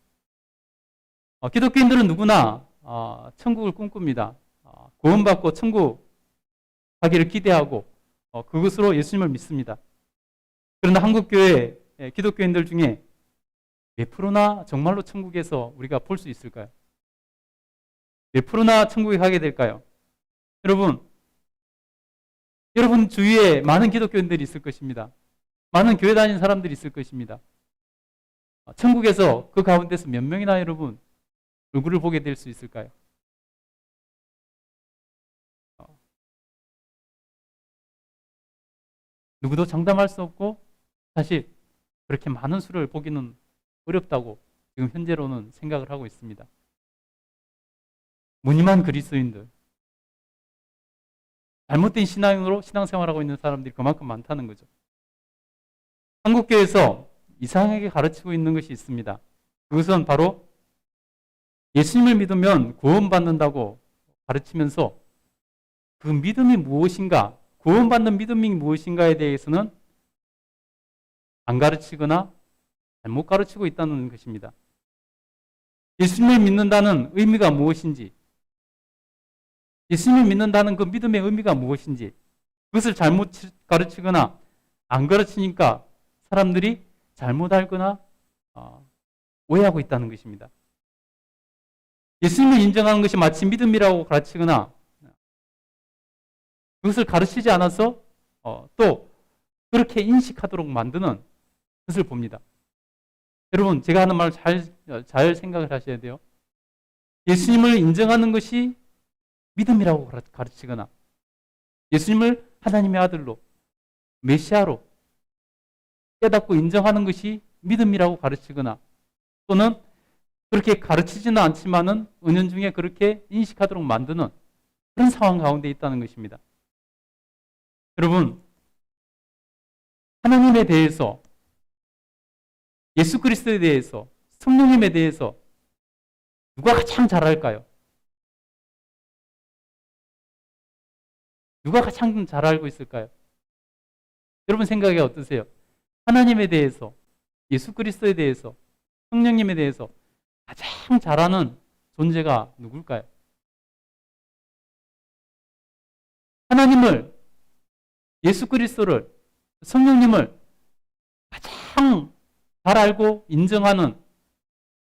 기독교인들은 누구나 천국을 꿈꿉니다. 구원받고 천국 가기를 기대하고 그것으로 예수님을 믿습니다. 그러나 한국교회 기독교인들 중에 몇 프로나 정말로 천국에서 우리가 볼 수 있을까요? 몇 프로나 천국에 가게 될까요? 여러분 주위에 많은 기독교인들이 있을 것입니다. 많은 교회 다니는 사람들이 있을 것입니다. 천국에서 그 가운데서 몇 명이나 여러분 얼굴을 보게 될 수 있을까요? 누구도 장담할 수 없고 사실 그렇게 많은 수를 보기는 어렵다고 지금 현재로는 생각을 하고 있습니다. 무늬만 그리스도인들, 잘못된 신앙으로 신앙생활하고 있는 사람들이 그만큼 많다는 거죠. 한국교회에서 이상하게 가르치고 있는 것이 있습니다. 그것은 바로 예수님을 믿으면 구원받는다고 가르치면서 그 믿음이 무엇인가, 구원받는 믿음이 무엇인가에 대해서는 안 가르치거나 잘못 가르치고 있다는 것입니다. 예수님을 믿는다는 의미가 무엇인지, 예수님을 믿는다는 그 믿음의 의미가 무엇인지 그것을 잘못 가르치거나 안 가르치니까 사람들이 잘못 알거나 오해하고 있다는 것입니다. 예수님을 인정하는 것이 마치 믿음이라고 가르치거나 그것을 가르치지 않아서 또 그렇게 인식하도록 만드는 것을 봅니다. 여러분 제가 하는 말 잘 생각을 하셔야 돼요. 예수님을 인정하는 것이 믿음이라고 가르치거나 예수님을 하나님의 아들로 메시아로 깨닫고 인정하는 것이 믿음이라고 가르치거나 또는 그렇게 가르치지는 않지만은 은연중에 그렇게 인식하도록 만드는 그런 상황 가운데 있다는 것입니다. 여러분 하나님에 대해서 예수 그리스도에 대해서 성령님에 대해서 누가 가장 잘 알까요? 누가 가장 잘 알고 있을까요? 여러분 생각이 어떠세요? 하나님에 대해서, 예수 그리스도에 대해서, 성령님에 대해서 가장 잘 아는 존재가 누굴까요? 하나님을, 예수 그리스도를, 성령님을 가장 잘 알고 인정하는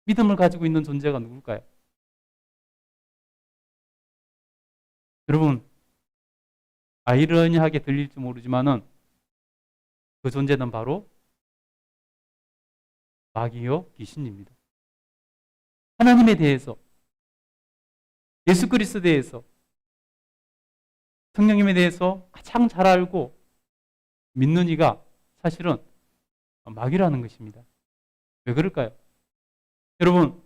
믿음을 가지고 있는 존재가 누굴까요? 여러분 아이러니하게 들릴지 모르지만은 그 존재는 바로 마귀요 귀신입니다. 하나님에 대해서, 예수 그리스도에 대해서, 성령님에 대해서 가장 잘 알고 믿는 이가 사실은 마귀라는 것입니다. 왜 그럴까요? 여러분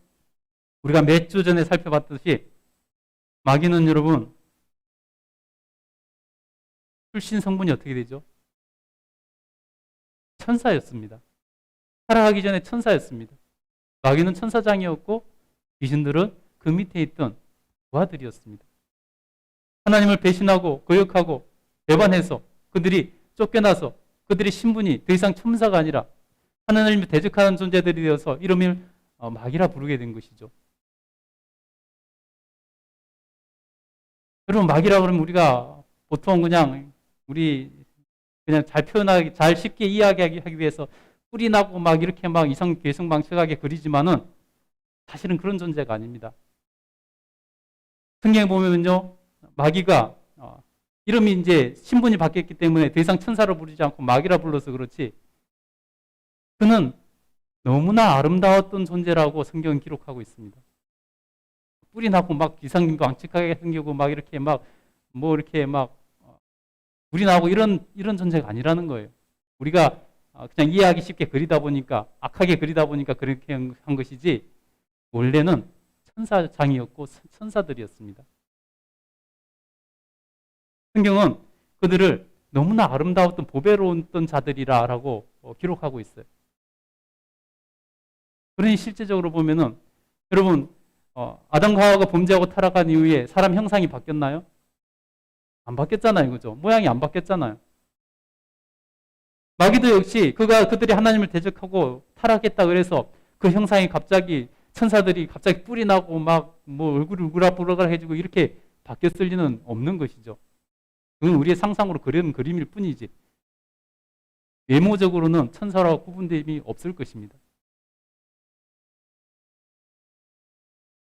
우리가 몇 주 전에 살펴봤듯이 마귀는 여러분 출신 성분이 어떻게 되죠? 천사였습니다. 타락하기 전에 천사였습니다. 마귀는 천사장이었고 귀신들은 그 밑에 있던 부하들이었습니다. 하나님을 배신하고 거역하고 배반해서 그들이 쫓겨나서 그들의 신분이 더 이상 천사가 아니라 하나님을 대적하는 존재들이 되어서 이름을 마귀라 부르게 된 것이죠. 여러분 마귀라 그러면 우리가 보통 그냥 잘 표현하기, 잘 쉽게 이야기하기 위해서 뿔이 나고 막 이렇게 막 이상 괴성망측하게 그리지만은 사실은 그런 존재가 아닙니다. 성경에 보면요, 마귀가 이름이 이제 신분이 바뀌었기 때문에 더 이상 천사로 부르지 않고 마귀라 불러서 그렇지, 그는 너무나 아름다웠던 존재라고 성경은 기록하고 있습니다. 뿔이 나고 막 이상망측하게 생기고 막 이렇게 불이 나고 이런 존재가 아니라는 거예요. 우리가 그냥 이해하기 쉽게 그리다 보니까, 악하게 그리다 보니까 그렇게 한 것이지 원래는 천사장이었고 천사들이었습니다. 성경은 그들을 너무나 아름다웠던 보배로웠던 자들이라고 기록하고 있어요. 그러니 실제적으로 보면은 여러분 아담과 하와가 범죄하고 타락한 이후에 사람 형상이 바뀌었나요? 안 바뀌었잖아요. 그죠? 모양이 안 바뀌었잖아요. 마귀도 역시 그들이 하나님을 대적하고 타락했다 그래서 그 형상이 갑자기 천사들이 갑자기 뿔이 나고 막 얼굴이 울그락불그락 해지고 이렇게 바뀌었을 리는 없는 것이죠. 그건 우리의 상상으로 그리는 그림일 뿐이지 외모적으로는 천사라고 구분됨이 없을 것입니다.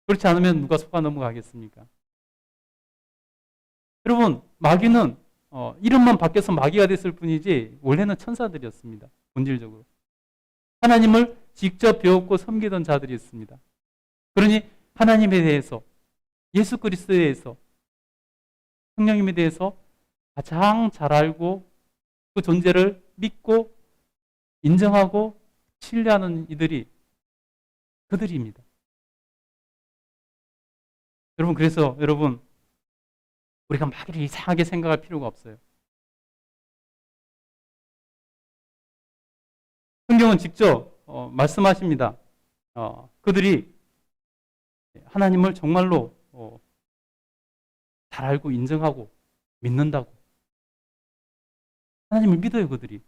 그렇지 않으면 누가 속아 넘어가겠습니까? 여러분, 마귀는 이름만 바뀌어서 마귀가 됐을 뿐이지 원래는 천사들이었습니다. 본질적으로. 하나님을 직접 배웠고 섬기던 자들이었습니다. 그러니 하나님에 대해서, 예수 그리스도에 대해서, 성령님에 대해서 가장 잘 알고 그 존재를 믿고 인정하고 신뢰하는 이들이 그들입니다. 여러분, 그래서 여러분, 우리가 마귀를 이상하게 생각할 필요가 없어요. 성경은 직접 말씀하십니다. 그들이 하나님을 정말로 잘 알고 인정하고 믿는다고. 하나님을 믿어요, 그들이.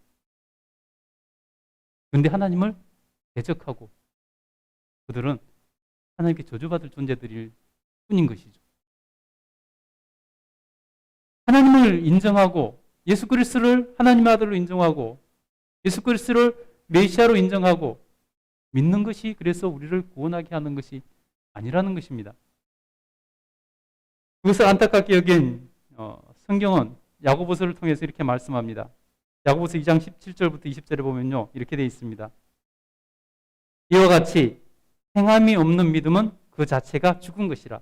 그런데 하나님을 대적하고 그들은 하나님께 저주받을 존재들일 뿐인 것이죠. 하나님을 인정하고 예수 그리스도를 하나님의 아들로 인정하고 예수 그리스도를 메시아로 인정하고 믿는 것이 그래서 우리를 구원하게 하는 것이 아니라는 것입니다. 그것을 안타깝게 여긴 성경은 야고보서를 통해서 이렇게 말씀합니다. 야고보서 2장 17절부터 20절에 보면요, 이렇게 되어 있습니다. 이와 같이 행함이 없는 믿음은 그 자체가 죽은 것이라.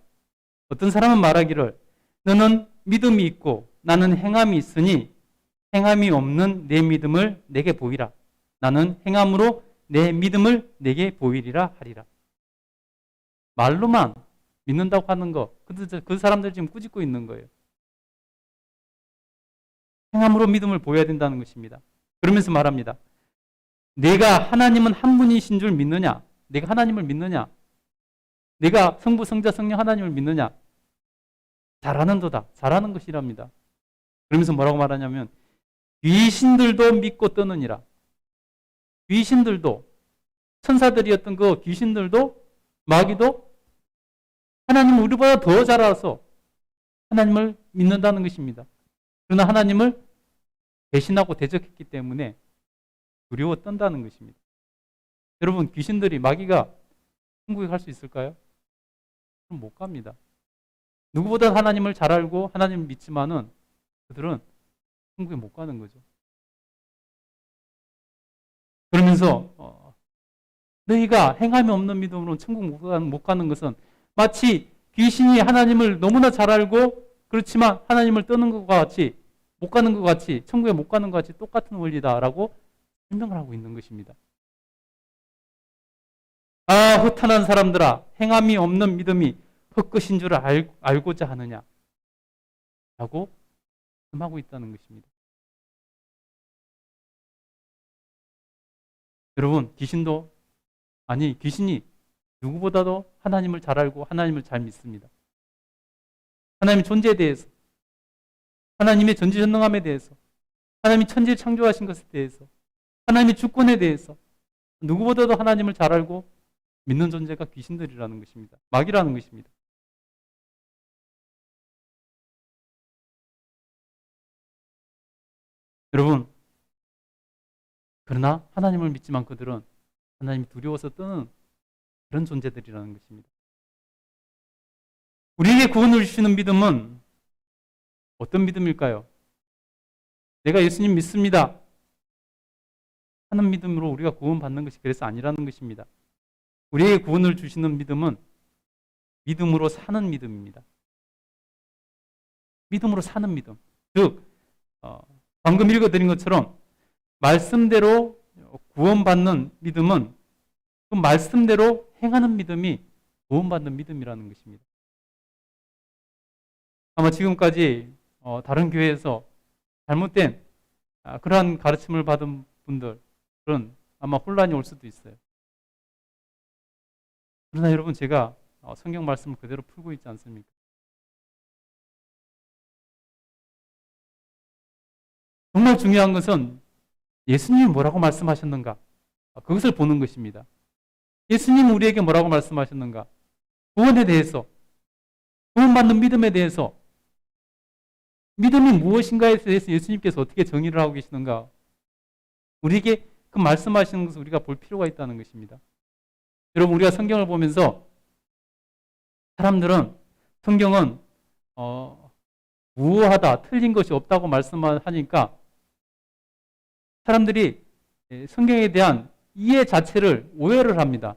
어떤 사람은 말하기를 너는 믿음이 있고 나는 행함이 있으니 행함이 없는 내 믿음을 내게 보이라. 나는 행함으로 내 믿음을 내게 보이리라 하리라. 말로만 믿는다고 하는 거, 그 사람들 지금 꾸짖고 있는 거예요. 행함으로 믿음을 보여야 된다는 것입니다. 그러면서 말합니다. 내가 하나님은 한 분이신 줄 믿느냐? 내가 하나님을 믿느냐? 내가 성부, 성자, 성령 하나님을 믿느냐? 잘하는도다. 잘하는 것이랍니다. 그러면서 뭐라고 말하냐면 귀신들도 믿고 떠느니라. 귀신들도, 천사들이었던 그 귀신들도, 마귀도 하나님을 우리보다 더 잘 알아서 하나님을 믿는다는 것입니다. 그러나 하나님을 배신하고 대적했기 때문에 두려워 떤다는 것입니다. 여러분, 귀신들이, 마귀가 천국에 갈 수 있을까요? 그럼 못 갑니다. 누구보다 하나님을 잘 알고 하나님을 믿지만은 그들은 천국에 못 가는 거죠. 그러면서 너희가 행함이 없는 믿음으로 천국 못 가는 것은 마치 귀신이 하나님을 너무나 잘 알고 그렇지만 하나님을 떠는 것과 같이, 못 가는 것 같이, 천국에 못 가는 것 같이 똑같은 원리다라고 설명을 하고 있는 것입니다. 아, 허탄한 사람들아, 행함이 없는 믿음이 헛것인 줄 알고자 하느냐? 라고 말씀하고 있다는 것입니다. 여러분, 귀신이 누구보다도 하나님을 잘 알고 하나님을 잘 믿습니다. 하나님의 존재에 대해서, 하나님의 전지전능함에 대해서, 하나님이 천지를 창조하신 것에 대해서, 하나님의 주권에 대해서 누구보다도 하나님을 잘 알고 믿는 존재가 귀신들이라는 것입니다. 마귀라는 것입니다. 여러분, 그러나 하나님을 믿지만 그들은 하나님이 두려워서 떠는 그런 존재들이라는 것입니다. 우리에게 구원을 주시는 믿음은 어떤 믿음일까요? 내가 예수님 믿습니다 하는 믿음으로 우리가 구원받는 것이 그래서 아니라는 것입니다. 우리에게 구원을 주시는 믿음은 믿음으로 사는 믿음입니다. 믿음으로 사는 믿음. 즉, 방금 읽어드린 것처럼 말씀대로 구원받는 믿음은 그 말씀대로 행하는 믿음이 구원받는 믿음이라는 것입니다. 아마 지금까지 다른 교회에서 잘못된 그러한 가르침을 받은 분들은 아마 혼란이 올 수도 있어요. 그러나 여러분, 제가 성경 말씀을 그대로 풀고 있지 않습니까? 정말 중요한 것은 예수님이 뭐라고 말씀하셨는가? 그것을 보는 것입니다. 예수님은 우리에게 뭐라고 말씀하셨는가? 구원에 대해서, 구원받는 믿음에 대해서, 믿음이 무엇인가에 대해서 예수님께서 어떻게 정의를 하고 계시는가? 우리에게 그 말씀하시는 것을 우리가 볼 필요가 있다는 것입니다. 여러분, 우리가 성경을 보면서 사람들은 성경은 무효하다, 틀린 것이 없다고 말씀하니까 사람들이 성경에 대한 이해 자체를 오해를 합니다.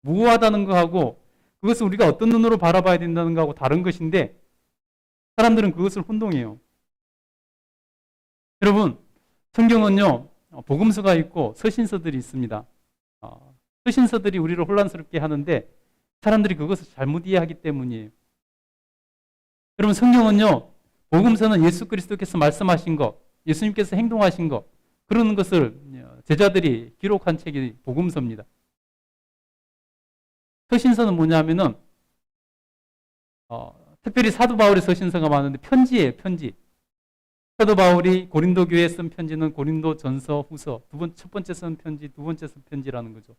무효하다는 거하고 그것을 우리가 어떤 눈으로 바라봐야 된다는 거하고 다른 것인데 사람들은 그것을 혼동해요. 여러분, 성경은요, 복음서가 있고 서신서들이 있습니다. 서신서들이 우리를 혼란스럽게 하는데 사람들이 그것을 잘못 이해하기 때문이에요. 여러분, 성경은요, 복음서는 예수 그리스도께서 말씀하신 것, 예수님께서 행동하신 것, 그런 것을 제자들이 기록한 책이 복음서입니다. 서신서는 뭐냐면은 특별히 사도 바울의 서신서가 많은데 편지예요, 편지. 사도 바울이 고린도 교회에 쓴 편지는 고린도 전서, 후서, 첫 번째 쓴 편지, 두 번째 쓴 편지라는 거죠.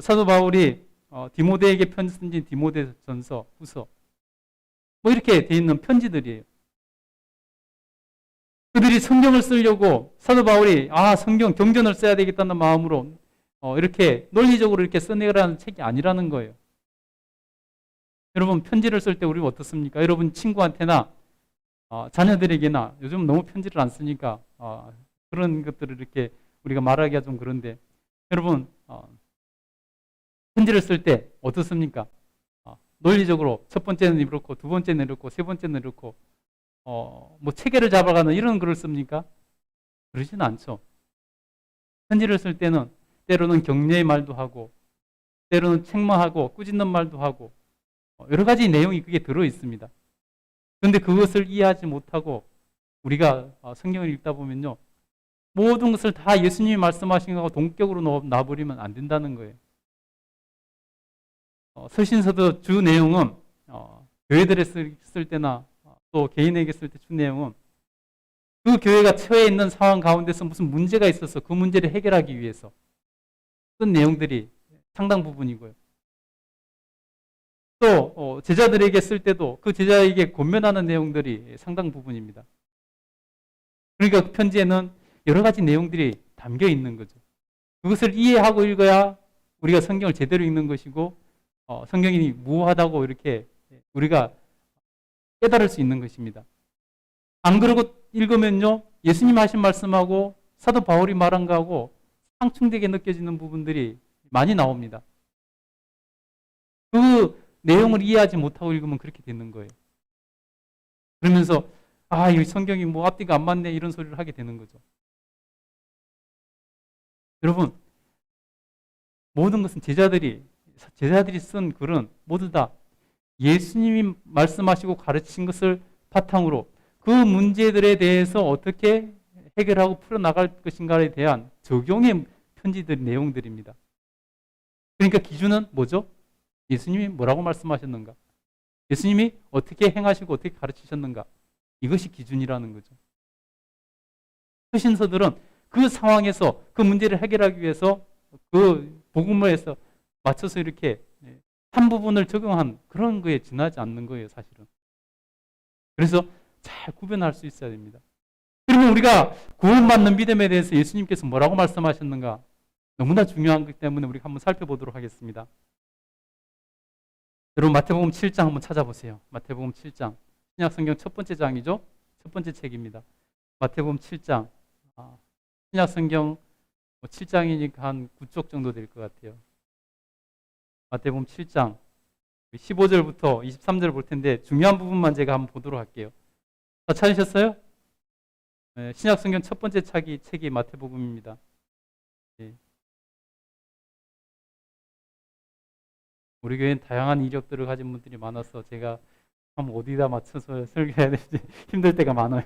사도 바울이 디모데에게 편지 쓴 디모데 전서, 후서, 뭐 이렇게 돼 있는 편지들이에요. 그들이 성경을 쓰려고 사도 바울이 성경 경전을 써야 되겠다는 마음으로 이렇게 논리적으로 이렇게 써내라는 책이 아니라는 거예요. 여러분, 편지를 쓸 때 우리 어떻습니까? 여러분 친구한테나 자녀들에게나 요즘 너무 편지를 안 쓰니까 그런 것들을 이렇게 우리가 말하기가 좀 그런데 여러분 편지를 쓸 때 어떻습니까? 논리적으로 첫 번째는 이렇고 두 번째는 이렇고 세 번째는 이렇고 뭐 체계를 잡아가는 이런 글을 씁니까? 그러지는 않죠. 편지를 쓸 때는 때로는 격려의 말도 하고 때로는 책망하고 꾸짖는 말도 하고 여러 가지 내용이 그게 들어 있습니다. 그런데 그것을 이해하지 못하고 우리가 성경을 읽다 보면요, 모든 것을 다 예수님이 말씀하신 것하고 동격으로 놔버리면 안 된다는 거예요. 서신서도 주 내용은 교회들에 쓸 때나 또 개인에게 쓸 때 주 내용은 그 교회가 처해 있는 상황 가운데서 무슨 문제가 있어서 그 문제를 해결하기 위해서 쓴 내용들이 상당 부분이고요. 또 제자들에게 쓸 때도 그 제자에게 권면하는 내용들이 상당 부분입니다. 그러니까 그 편지에는 여러 가지 내용들이 담겨 있는 거죠. 그것을 이해하고 읽어야 우리가 성경을 제대로 읽는 것이고 성경이 무효하다고 이렇게 우리가 깨달을 수 있는 것입니다. 안 그러고 읽으면요, 예수님 하신 말씀하고 사도 바울이 말한 거하고 상충되게 느껴지는 부분들이 많이 나옵니다. 그 내용을 이해하지 못하고 읽으면 그렇게 되는 거예요. 그러면서 이 성경이 뭐 앞뒤가 안 맞네 이런 소리를 하게 되는 거죠. 여러분, 모든 것은 제자들이 쓴 글은 모두 다 예수님이 말씀하시고 가르친 것을 바탕으로 그 문제들에 대해서 어떻게 해결하고 풀어나갈 것인가에 대한 적용의 편지들 내용들입니다. 그러니까 기준은 뭐죠? 예수님이 뭐라고 말씀하셨는가? 예수님이 어떻게 행하시고 어떻게 가르치셨는가? 이것이 기준이라는 거죠. 서신서들은 그 상황에서 그 문제를 해결하기 위해서 그 복음에서 맞춰서 이렇게 한 부분을 적용한 그런 거에 지나지 않는 거예요, 사실은. 그래서 잘 구별할 수 있어야 됩니다. 그러면 우리가 구원받는 믿음에 대해서 예수님께서 뭐라고 말씀하셨는가? 너무나 중요한 것이기 때문에 우리가 한번 살펴보도록 하겠습니다. 여러분, 마태복음 7장 한번 찾아보세요. 마태복음 7장. 신약성경 첫 번째 장이죠. 첫 번째 책입니다. 마태복음 7장. 신약성경 7장이니까 한 9쪽 정도 될 것 같아요. 마태복음 7장 15절부터 23절 볼 텐데 중요한 부분만 제가 한번 보도록 할게요. 다 찾으셨어요? 네, 신약성경 첫 번째 책이 마태복음입니다. 네. 우리 교회는 다양한 이력들을 가진 분들이 많아서 제가 한번 어디다 맞춰서 설교해야 될지 힘들 때가 많아요.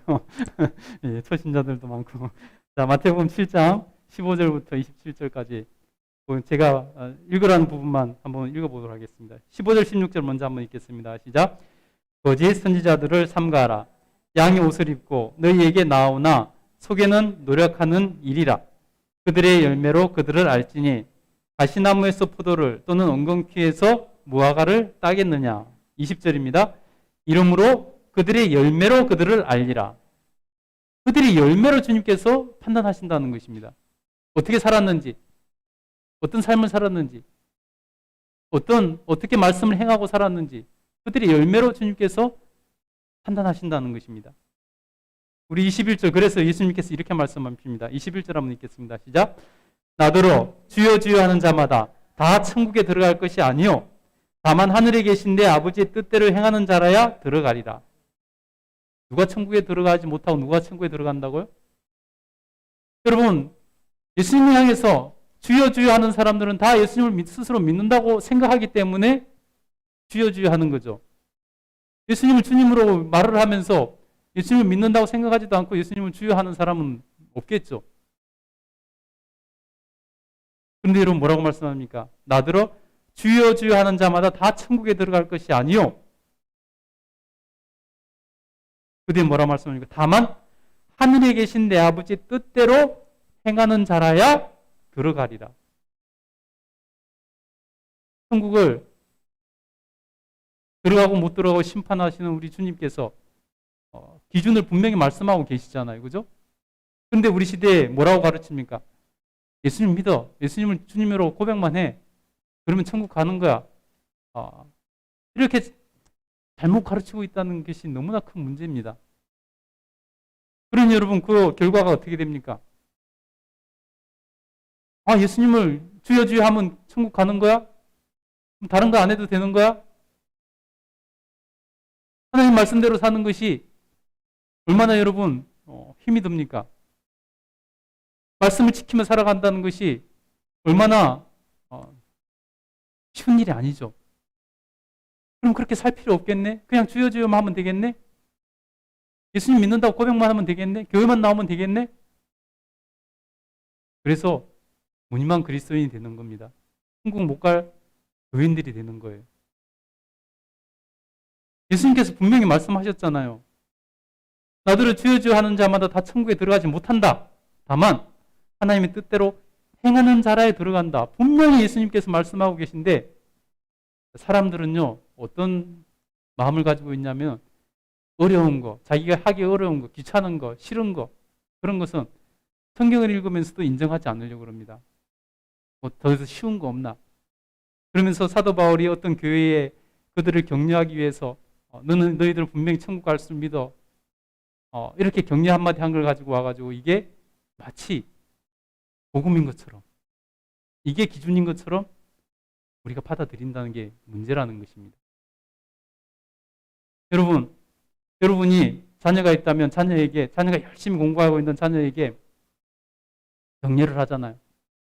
예, 초신자들도 많고. 자, 마태복음 7장 15절부터 27절까지 제가 읽으라는 부분만 한번 읽어보도록 하겠습니다. 15절 16절 먼저 한번 읽겠습니다. 시작. 거짓 선지자들을 삼가하라. 양의 옷을 입고 너희에게 나오나 속에는 노력하는 일이라. 그들의 열매로 그들을 알지니 가시나무에서 포도를 또는 엉겅퀴에서 무화과를 따겠느냐. 20절입니다. 이러므로 그들의 열매로 그들을 알리라. 그들의 열매로 주님께서 판단하신다는 것입니다. 어떻게 살았는지, 어떤 삶을 살았는지, 어떻게 말씀을 행하고 살았는지 그들의 열매로 주님께서 판단하신다는 것입니다. 우리 21절, 그래서 예수님께서 이렇게 말씀하십니다. 21절 한번 읽겠습니다. 시작. 나더러 주여 주여 하는 자마다 다 천국에 들어갈 것이 아니요 다만 하늘에 계신 내 아버지의 뜻대로 행하는 자라야 들어가리라. 누가 천국에 들어가지 못하고 누가 천국에 들어간다고요? 여러분, 예수님을 향해서 주여 주여 하는 사람들은 다 예수님을 스스로 믿는다고 생각하기 때문에 주여 주여 하는 거죠. 예수님을 주님으로 말을 하면서 예수님을 믿는다고 생각하지도 않고 예수님을 주여 하는 사람은 없겠죠. 그런데 여러분 뭐라고 말씀합니까? 나더러 주여 주여 하는 자마다 다 천국에 들어갈 것이 아니요. 그 뒤에 뭐라고 말씀합니까? 다만 하늘에 계신 내 아버지 뜻대로 행하는 자라야 들어가리라. 천국을 들어가고 못 들어가고 심판하시는 우리 주님께서 기준을 분명히 말씀하고 계시잖아요. 그죠? 그런데 우리 시대에 뭐라고 가르칩니까? 예수님 믿어. 예수님을 주님으로 고백만 해. 그러면 천국 가는 거야. 이렇게 잘못 가르치고 있다는 것이 너무나 큰 문제입니다. 그러니 여러분 그 결과가 어떻게 됩니까? 예수님을 주여 주여 하면 천국 가는 거야? 다른 거 안 해도 되는 거야? 하나님 말씀대로 사는 것이 얼마나 여러분 힘이 듭니까? 말씀을 지키며 살아간다는 것이 얼마나 쉬운 일이 아니죠. 그럼 그렇게 살 필요 없겠네? 그냥 주여 주여만 하면 되겠네? 예수님 믿는다고 고백만 하면 되겠네? 교회만 나오면 되겠네? 그래서 무늬만 그리스도인이 되는 겁니다. 천국 못 갈 교인들이 되는 거예요. 예수님께서 분명히 말씀하셨잖아요. 나더러 주여 주여 하는 자마다 다 천국에 들어가지 못한다. 다만 하나님의 뜻대로 행하는 자라에 들어간다. 분명히 예수님께서 말씀하고 계신데 사람들은요 어떤 마음을 가지고 있냐면 어려운 거, 자기가 하기 어려운 거, 귀찮은 거, 싫은 거 그런 것은 성경을 읽으면서도 인정하지 않으려고 합니다. 더 쉬운 거 없나? 그러면서 사도 바울이 어떤 교회에 그들을 격려하기 위해서 너희들 분명히 천국 갈 줄 믿어. 이렇게 격려 한마디 한 걸 가지고 와가지고 이게 마치 복음인 것처럼 이게 기준인 것처럼 우리가 받아들인다는 게 문제라는 것입니다. 여러분이 자녀가 있다면 자녀가 열심히 공부하고 있는 자녀에게 격려를 하잖아요.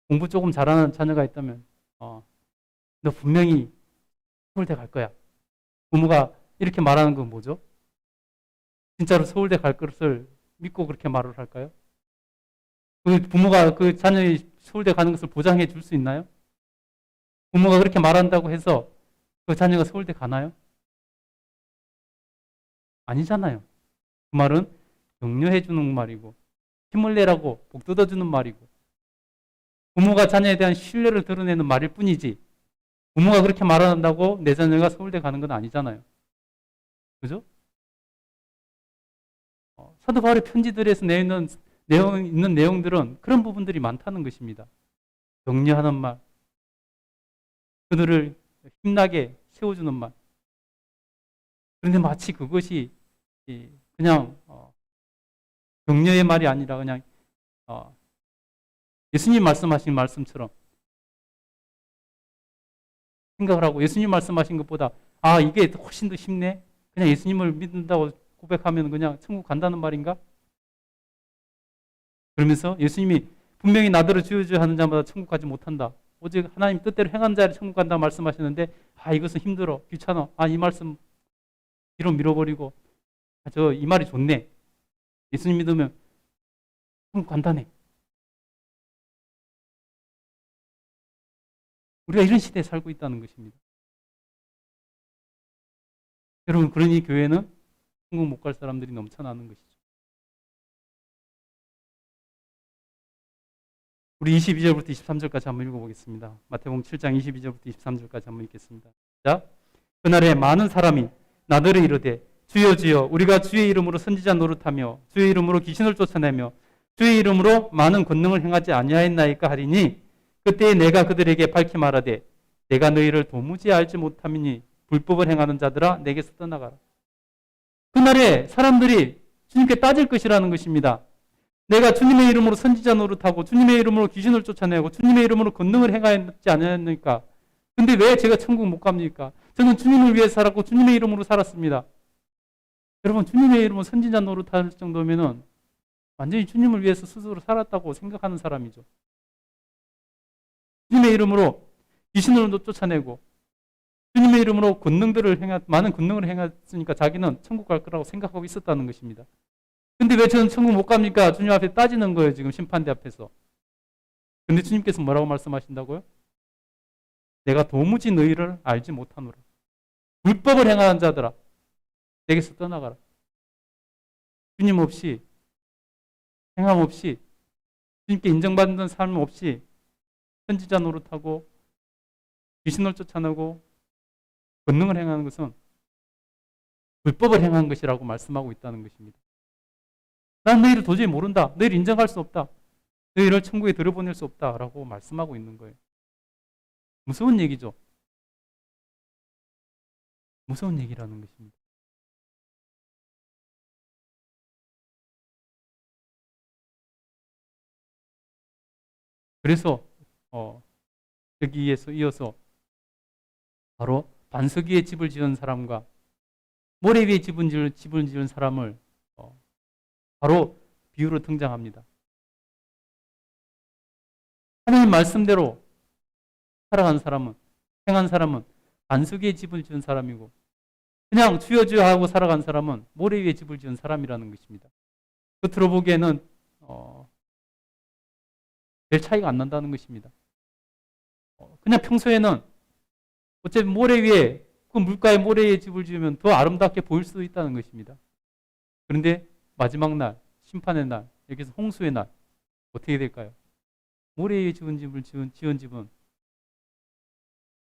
공부 조금 잘하는 자녀가 있다면 너 분명히 서울대 갈 거야. 부모가 이렇게 말하는 건 뭐죠? 진짜로 서울대 갈 것을 믿고 그렇게 말을 할까요? 그 부모가 그 자녀의 서울대 가는 것을 보장해 줄 수 있나요? 부모가 그렇게 말한다고 해서 그 자녀가 서울대 가나요? 아니잖아요. 그 말은 격려해 주는 말이고 힘을 내라고 복 뜯어주는 말이고 부모가 자녀에 대한 신뢰를 드러내는 말일 뿐이지 부모가 그렇게 말한다고 내 자녀가 서울대 가는 건 아니잖아요. 그죠? 사도 바울의 편지들에서 있는 내용들은 그런 부분들이 많다는 것입니다. 격려하는 말, 그들을 힘나게 세워주는 말. 그런데 마치 그것이 그냥 격려의 말이 아니라 그냥 예수님 말씀하신 말씀처럼 생각을 하고 예수님 말씀하신 것보다 이게 훨씬 더 쉽네? 그냥 예수님을 믿는다고 고백하면 그냥 천국 간다는 말인가? 그러면서 예수님이 분명히 나더러 주여 주여 하는 자마다 천국 가지 못한다. 오직 하나님 뜻대로 행한 자를 천국 간다 말씀하시는데 이것은 힘들어, 귀찮아. 이 말씀 뒤로 밀어버리고 이 말이 좋네. 예수님 믿으면 천국 간다네. 우리가 이런 시대에 살고 있다는 것입니다. 여러분, 그러니 교회는 천국 못 갈 사람들이 넘쳐나는 것이죠. 우리 22절부터 23절까지 한번 읽어보겠습니다. 마태복음 7장 22절부터 23절까지 한번 읽겠습니다. 자, 그날에 많은 사람이 나더러 이르되 주여 주여 우리가 주의 이름으로 선지자 노릇하며 주의 이름으로 귀신을 쫓아내며 주의 이름으로 많은 권능을 행하지 아니하였나이까 하리니 그때에 내가 그들에게 밝히 말하되 내가 너희를 도무지 알지 못함이니 불법을 행하는 자들아 내게서 떠나가라. 그날에 사람들이 주님께 따질 것이라는 것입니다. 내가 주님의 이름으로 선지자 노릇하고 주님의 이름으로 귀신을 쫓아내고 주님의 이름으로 권능을 행하지 않았습니까? 근데 왜 제가 천국 못 갑니까? 저는 주님을 위해 살았고 주님의 이름으로 살았습니다. 여러분, 주님의 이름으로 선지자 노릇할 정도면은 완전히 주님을 위해서 스스로 살았다고 생각하는 사람이죠. 주님의 이름으로 귀신을 쫓아내고 주님의 이름으로 많은 권능을 행했으니까 자기는 천국 갈 거라고 생각하고 있었다는 것입니다. 근데 왜 저는 천국 못 갑니까? 주님 앞에 따지는 거예요, 지금 심판대 앞에서. 근데 주님께서 뭐라고 말씀하신다고요? 내가 도무지 너희를 알지 못하노라. 불법을 행하는 자들아, 내게서 떠나가라. 주님 없이, 행함 없이, 주님께 인정받는 삶 없이 선지자 노릇하고 귀신을 쫓아내고 권능을 행하는 것은 불법을 행한 것이라고 말씀하고 있다는 것입니다. 난 너희를 도저히 모른다. 너희를 인정할 수 없다. 너희를 천국에 들여보낼 수 없다라고 말씀하고 있는 거예요. 무서운 얘기죠. 무서운 얘기라는 것입니다. 그래서 여기에서 이어서 바로 반석 위에 집을 지은 사람과 모래 위에 집을 지은 사람을 바로 비유로 등장합니다. 하나님 말씀대로 살아간 사람은, 행한 사람은 반석 위에 집을 지은 사람이고, 그냥 주여 주여 하고 살아간 사람은 모래 위에 집을 지은 사람이라는 것입니다. 겉으로 보기에는 별 차이가 안 난다는 것입니다. 그냥 평소에는 어차피 모래 위에, 그 물가에 모래 위에 집을 지으면 더 아름답게 보일 수도 있다는 것입니다. 그런데 마지막 날, 심판의 날, 여기서 홍수의 날, 어떻게 될까요? 모래 위에 지은 집은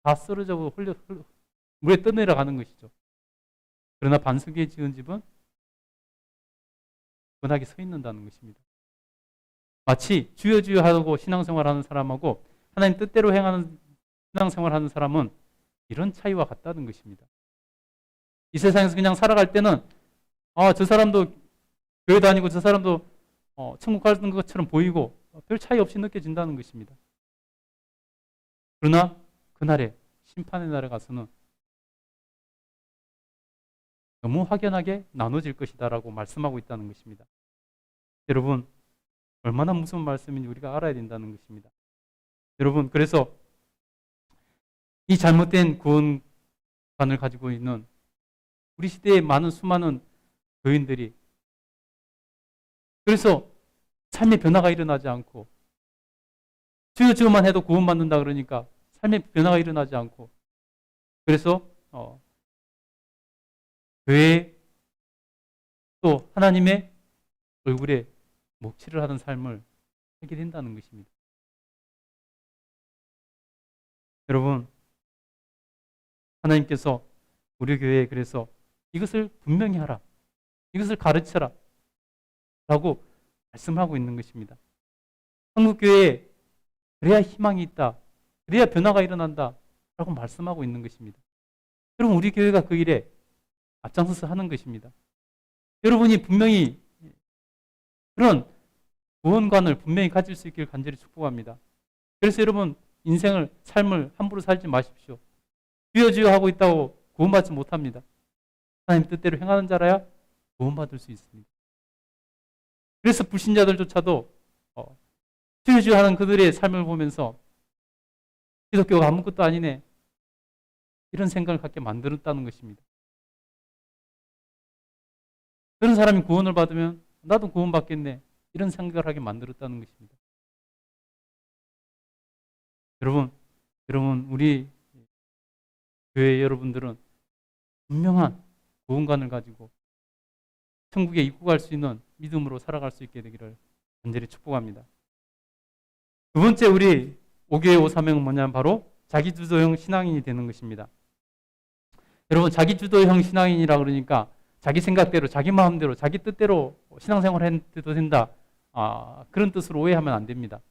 다 쓰러져 물에 떠내려가는 것이죠. 그러나 반석 위에 지은 집은 원하게 서 있는다는 것입니다. 마치 주여 주여 하고 신앙생활하는 사람하고 하나님 뜻대로 행하는 신앙생활하는 사람은 이런 차이와 같다는 것입니다. 이 세상에서 그냥 살아갈 때는 저 사람도 교회 다니고 저 사람도 천국 가는 것처럼 보이고 별 차이 없이 느껴진다는 것입니다. 그러나 그날에, 심판의 날에 가서는 너무 확연하게 나눠질 것이다라고 말씀하고 있다는 것입니다. 여러분, 얼마나 무서운 말씀인지 우리가 알아야 된다는 것입니다. 여러분, 그래서 이 잘못된 구원관을 가지고 있는 우리 시대의 수많은 교인들이, 그래서 삶의 변화가 일어나지 않고 주여 주여만 해도 구원받는다 그러니까 삶의 변화가 일어나지 않고, 그래서 교회에 또 하나님의 얼굴에 목치를 하는 삶을 하게 된다는 것입니다. 여러분, 하나님께서 우리 교회에 그래서 이것을 분명히 하라, 이것을 가르쳐라 라고 말씀하고 있는 것입니다. 한국교회에 그래야 희망이 있다, 그래야 변화가 일어난다 라고 말씀하고 있는 것입니다. 여러분, 우리 교회가 그 일에 앞장서서 하는 것입니다. 여러분이 분명히 그런 구원관을 분명히 가질 수 있기를 간절히 축복합니다. 그래서 여러분, 삶을 함부로 살지 마십시오. 주여 주여 하고 있다고 구원받지 못합니다. 하나님 뜻대로 행하는 자라야 구원받을 수 있습니다. 그래서 불신자들조차도 주여 주여 하는 그들의 삶을 보면서 기독교가 아무것도 아니네, 이런 생각을 갖게 만들었다는 것입니다. 그런 사람이 구원을 받으면 나도 구원받겠네, 이런 생각을 하게 만들었다는 것입니다. 여러분, 우리 교회 여러분들은 분명한 구원관을 가지고 천국에 입국할 수 있는 믿음으로 살아갈 수 있게 되기를 간절히 축복합니다. 두 번째, 우리 5교회 5사명은 뭐냐면 바로 자기주도형 신앙인이 되는 것입니다. 여러분, 자기주도형 신앙인이라 그러니까 자기 생각대로, 자기 마음대로, 자기 뜻대로 신앙생활을 해도 된다, 그런 뜻으로 오해하면 안 됩니다.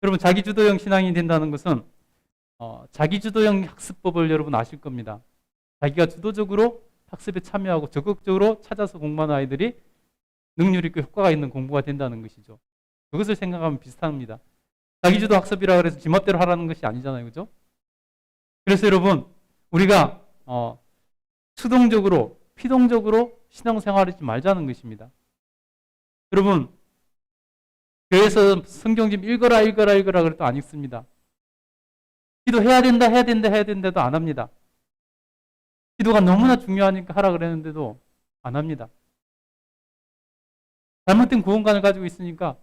여러분, 자기주도형 신앙인이 된다는 것은 자기주도형 학습법을 여러분 아실 겁니다. 자기가 주도적으로 학습에 참여하고 적극적으로 찾아서 공부하는 아이들이 능률 있고 효과가 있는 공부가 된다는 것이죠. 그것을 생각하면 비슷합니다. 자기주도 학습이라 그래서 지멋대로 하라는 것이 아니잖아요. 그죠? 그래서 여러분, 우리가 수동적으로, 피동적으로 신앙생활하지 말자는 것입니다. 여러분, 교회에서 성경 좀 읽어라 그래도 안 읽습니다. 기도해야 된다 해야 된다도 안 합니다. 기도가 너무나 중요하니까 하라 그랬는데도 안 합니다. 잘못된 구원관을 가지고 있으니까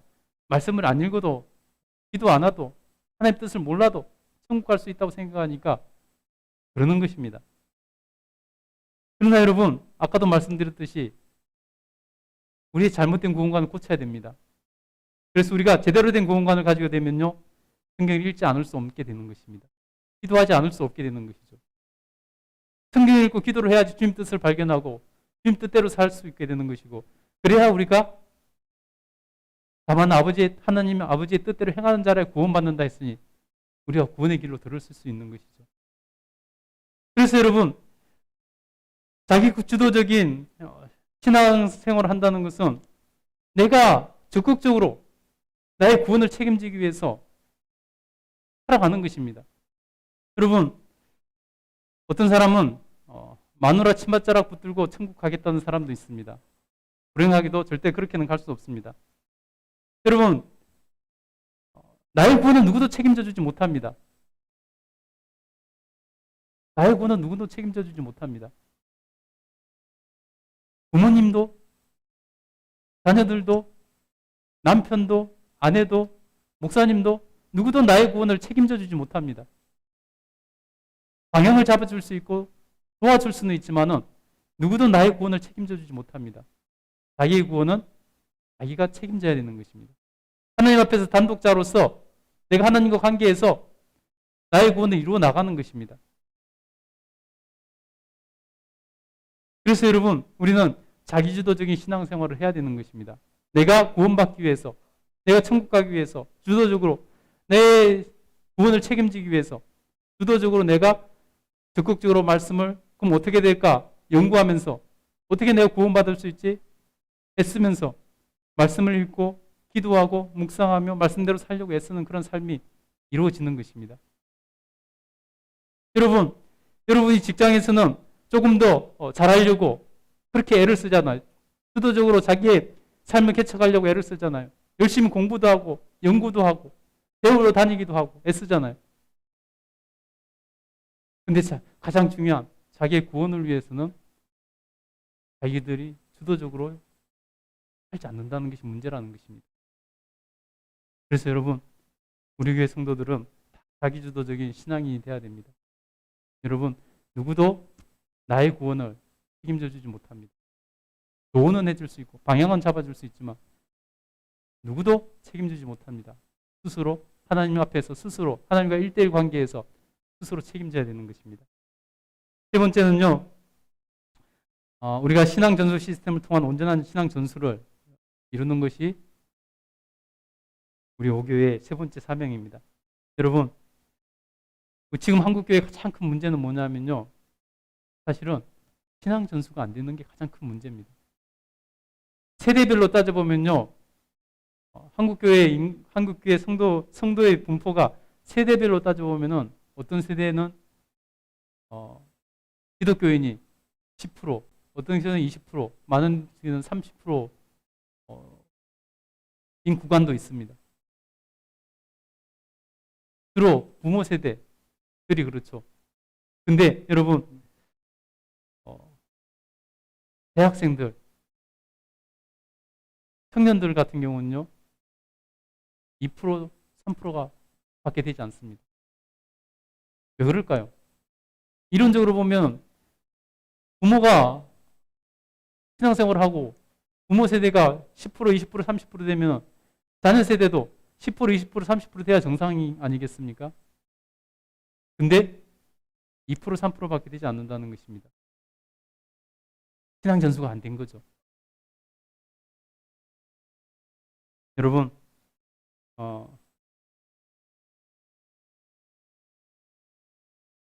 말씀을 안 읽어도 기도 안 해도 하나님 뜻을 몰라도 천국 갈 수 있다고 생각하니까 그러는 것입니다. 그러나 여러분, 아까도 말씀드렸듯이 우리의 잘못된 구원관을 고쳐야 됩니다. 그래서 우리가 제대로 된 구원관을 가지게 되면요, 성경을 읽지 않을 수 없게 되는 것입니다. 기도하지 않을 수 없게 되는 것이죠. 성경을 읽고 기도를 해야지 주님 뜻을 발견하고 주님 뜻대로 살 수 있게 되는 것이고, 그래야 우리가 다만 하나님 아버지의 뜻대로 행하는 자라 구원받는다 했으니 우리가 구원의 길로 들어설 수 있는 것이죠. 그래서 여러분, 자기 주도적인 신앙생활을 한다는 것은 내가 적극적으로 나의 구원을 책임지기 위해서 살아가는 것입니다. 여러분, 어떤 사람은 마누라 치맛자락 붙들고 천국 가겠다는 사람도 있습니다. 불행하게도 절대 그렇게는 갈 수 없습니다. 여러분, 나의 구원은 누구도 책임져 주지 못합니다. 나의 구원은 누구도 책임져 주지 못합니다. 부모님도, 자녀들도, 남편도, 아내도, 목사님도 누구도 나의 구원을 책임져 주지 못합니다. 방향을 잡아줄 수 있고 도와줄 수는 있지만은 누구도 나의 구원을 책임져 주지 못합니다. 자기의 구원은 자기가 책임져야 되는 것입니다. 하나님 앞에서 단독자로서 내가 하나님과 관계에서 나의 구원을 이루어 나가는 것입니다. 그래서 여러분, 우리는 자기주도적인 신앙생활을 해야 되는 것입니다. 내가 구원받기 위해서, 내가 천국 가기 위해서 주도적으로 내 구원을 책임지기 위해서 주도적으로 내가 적극적으로 말씀을 그럼 어떻게 될까 연구하면서 어떻게 내가 구원받을 수 있지 애쓰면서 말씀을 읽고 기도하고 묵상하며 말씀대로 살려고 애쓰는 그런 삶이 이루어지는 것입니다. 여러분이 직장에서는 조금 더 잘하려고 그렇게 애를 쓰잖아요. 주도적으로 자기의 삶을 개척하려고 애를 쓰잖아요. 열심히 공부도 하고 연구도 하고 배우러 다니기도 하고 애쓰잖아요. 근데 가장 중요한 자기의 구원을 위해서는 자기들이 주도적으로 하지 않는다는 것이 문제라는 것입니다. 그래서 여러분, 우리 교회 성도들은 자기주도적인 신앙인이 되어야 됩니다. 여러분, 누구도 나의 구원을 책임져 주지 못합니다. 조언은 해줄 수 있고 방향은 잡아줄 수 있지만 누구도 책임지지 못합니다. 스스로 하나님 앞에서 스스로 하나님과 1대1 관계에서 스스로 책임져야 되는 것입니다. 세 번째는요, 우리가 신앙 전수 시스템을 통한 온전한 신앙 전수를 이루는 것이 우리 오교회의 세 번째 사명입니다. 여러분, 지금 한국교회의 가장 큰 문제는 뭐냐면요, 사실은 신앙 전수가 안 되는 게 가장 큰 문제입니다. 세대별로 따져보면요, 한국교회 성도의 분포가 세대별로 따져보면은 어떤 세대에는 기독교인이 10%, 어떤 세대는 20%, 많은 세대는 30%인 구간도 있습니다. 주로 부모 세대들이 그렇죠. 근데 여러분, 대학생들, 청년들 같은 경우는요, 2%, 3%가 밖에 되지 않습니다. 왜 그럴까요? 이론적으로 보면 부모가 신앙생활을 하고 부모 세대가 10%, 20%, 30% 되면 자녀 세대도 10%, 20%, 30% 돼야 정상이 아니겠습니까? 근데 2%, 3%밖에 되지 않는다는 것입니다. 신앙 전수가 안 된 거죠. 여러분,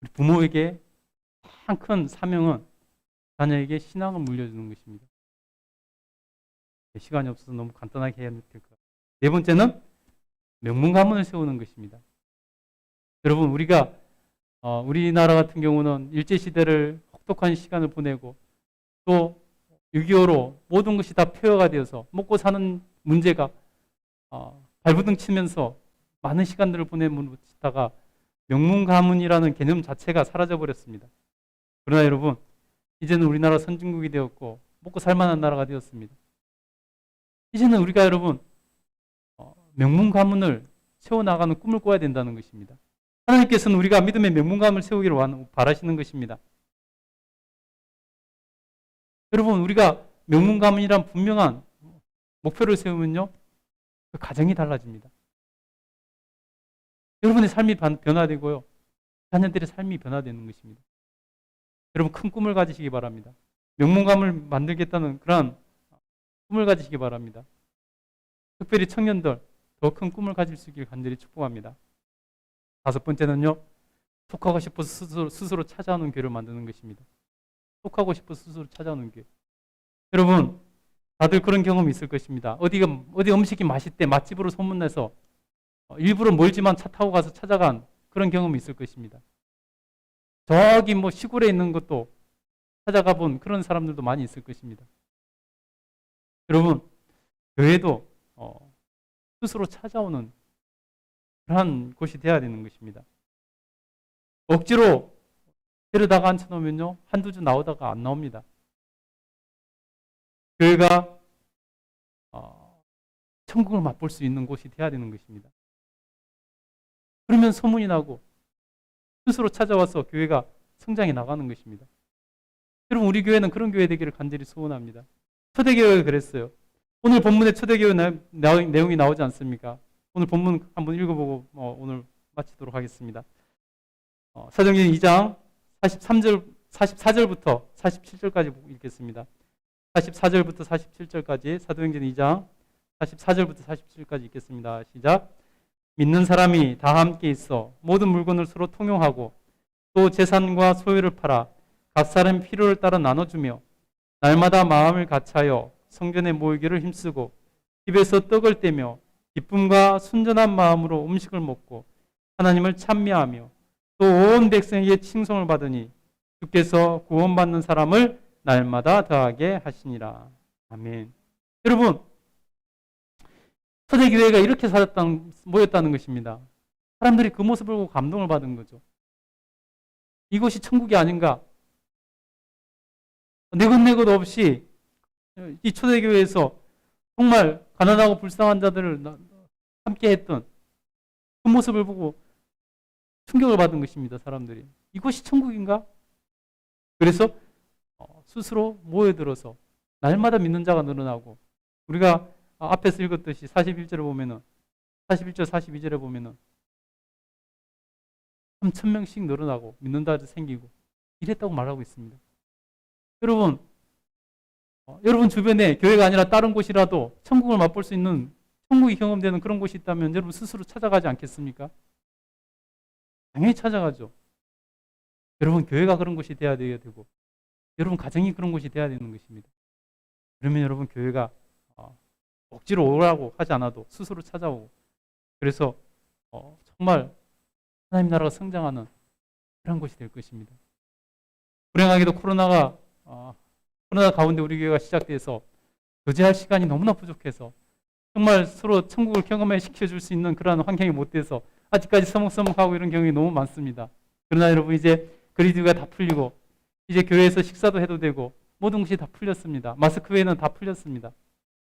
우리 부모에게 가장 큰 사명은 자녀에게 신앙을 물려주는 것입니다. 시간이 없어서 너무 간단하게 해야 될 것 같아요. 네 번째는 명문 가문을 세우는 것입니다. 여러분, 우리가 우리나라 같은 경우는 일제시대를 혹독한 시간을 보내고 또 6.25로 모든 것이 다 폐허가 되어서 먹고 사는 문제가 발부둥 치면서 많은 시간들을 보내다가 명문 가문이라는 개념 자체가 사라져 버렸습니다. 그러나 여러분, 이제는 우리나라 선진국이 되었고 먹고 살만한 나라가 되었습니다. 이제는 우리가 여러분 명문 가문을 세워나가는 꿈을 꿔야 된다는 것입니다. 하나님께서는 우리가 믿음의 명문 가문을 세우기를 바라시는 것입니다. 여러분, 우리가 명문 가문이란 분명한 목표를 세우면요, 그 가정이 달라집니다. 여러분의 삶이 변화되고요, 자녀들의 삶이 변화되는 것입니다. 여러분, 큰 꿈을 가지시기 바랍니다. 명문 가문을 만들겠다는 그러한 꿈을 가지시기 바랍니다. 특별히 청년들 더 큰 꿈을 가질 수 있기를 간절히 축복합니다. 다섯 번째는요, 속하고 싶어서 스스로 찾아오는 교회를 만드는 것입니다. 속하고 싶어서 스스로 찾아오는 교회. 여러분, 다들 그런 경험이 있을 것입니다. 어디 음식이 맛있대 맛집으로 소문내서 일부러 멀지만 차 타고 가서 찾아간 그런 경험이 있을 것입니다. 저기 시골에 있는 것도 찾아가 본 그런 사람들도 많이 있을 것입니다. 여러분, 교회도 스스로 찾아오는 그러한 곳이 되어야 되는 것입니다. 억지로 데려다가 앉혀놓으면요, 한두 주 나오다가 안 나옵니다. 교회가 천국을 맛볼 수 있는 곳이 되어야 되는 것입니다. 그러면 소문이 나고 스스로 찾아와서 교회가 성장해 나가는 것입니다. 여러분, 우리 교회는 그런 교회 되기를 간절히 소원합니다. 초대교회가 그랬어요. 오늘 본문에 초대교회 내용이 나오지 않습니까? 오늘 본문 한번 읽어보고 오늘 마치도록 하겠습니다. 사도행전 2장 44절부터 47절까지 읽겠습니다. 44절부터 47절까지 사도행전 2장 44절부터 47절까지 읽겠습니다. 시작. 믿는 사람이 다 함께 있어 모든 물건을 서로 통용하고 또 재산과 소유를 팔아 각 사람 필요를 따라 나눠주며 날마다 마음을 같이하여 성전에 모이기를 힘쓰고 집에서 떡을 떼며 기쁨과 순전한 마음으로 음식을 먹고 하나님을 찬미하며 또 온 백성에게 칭송을 받으니 주께서 구원받는 사람을 날마다 더하게 하시니라. 아멘. 여러분, 초대교회가 이렇게 모였다는 것입니다. 사람들이 그 모습을 보고 감동을 받은 거죠. 이곳이 천국이 아닌가? 내것내것 없이 이 초대교회에서 정말 가난하고 불쌍한 자들을 함께 했던 그 모습을 보고 충격을 받은 것입니다. 사람들이. 이곳이 천국인가? 그래서 스스로 모여들어서 날마다 믿는 자가 늘어나고, 우리가 앞에서 읽었듯이 41절 42절에 보면은 3,000명씩 늘어나고 믿는 자들 생기고 이랬다고 말하고 있습니다. 여러분, 여러분 주변에 교회가 아니라 다른 곳이라도 천국을 맛볼 수 있는, 천국이 경험되는 그런 곳이 있다면 여러분 스스로 찾아가지 않겠습니까? 당연히 찾아가죠. 여러분, 교회가 그런 곳이 되어야 되고, 여러분 가정이 그런 곳이 되어야 되는 것입니다. 그러면 여러분 교회가 억지로 오라고 하지 않아도 스스로 찾아오고, 그래서 정말 하나님 나라가 성장하는 그런 곳이 될 것입니다. 불행하게도 코로나 가운데 우리 교회가 시작돼서 교제할 시간이 너무나 부족해서 정말 서로 천국을 경험해 시켜줄 수 있는 그러한 환경이 못 돼서 아직까지 서먹서먹하고 이런 경우가 너무 많습니다. 그러나 여러분, 이제 거리두기가 다 풀리고 이제 교회에서 식사도 해도 되고 모든 것이 다 풀렸습니다. 마스크 외에는 다 풀렸습니다.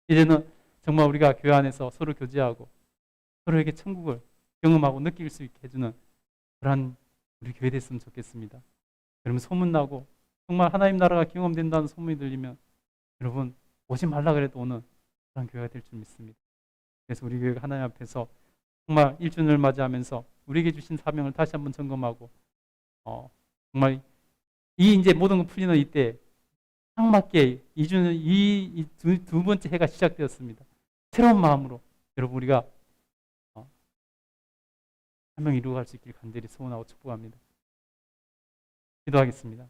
이제는 정말 우리가 교회 안에서 서로 교제하고 서로에게 천국을 경험하고 느낄 수 있게 해주는 그러한 우리 교회 됐으면 좋겠습니다. 여러분, 소문나고 정말 하나님 나라가 경험된다는 소문이 들리면 여러분 오지 말라 그래도 오는 그런 교회가 될 줄 믿습니다. 그래서 우리 교회가 하나님 앞에서 정말 1주년을 맞이하면서 우리에게 주신 사명을 다시 한번 점검하고 정말 이제 모든 거 풀리는 이때 딱 맞게 2주년 이 두 번째 해가 시작되었습니다. 새로운 마음으로 여러분 우리가 사명 이루어갈 수 있길 간절히 소원하고 축복합니다. 기도하겠습니다.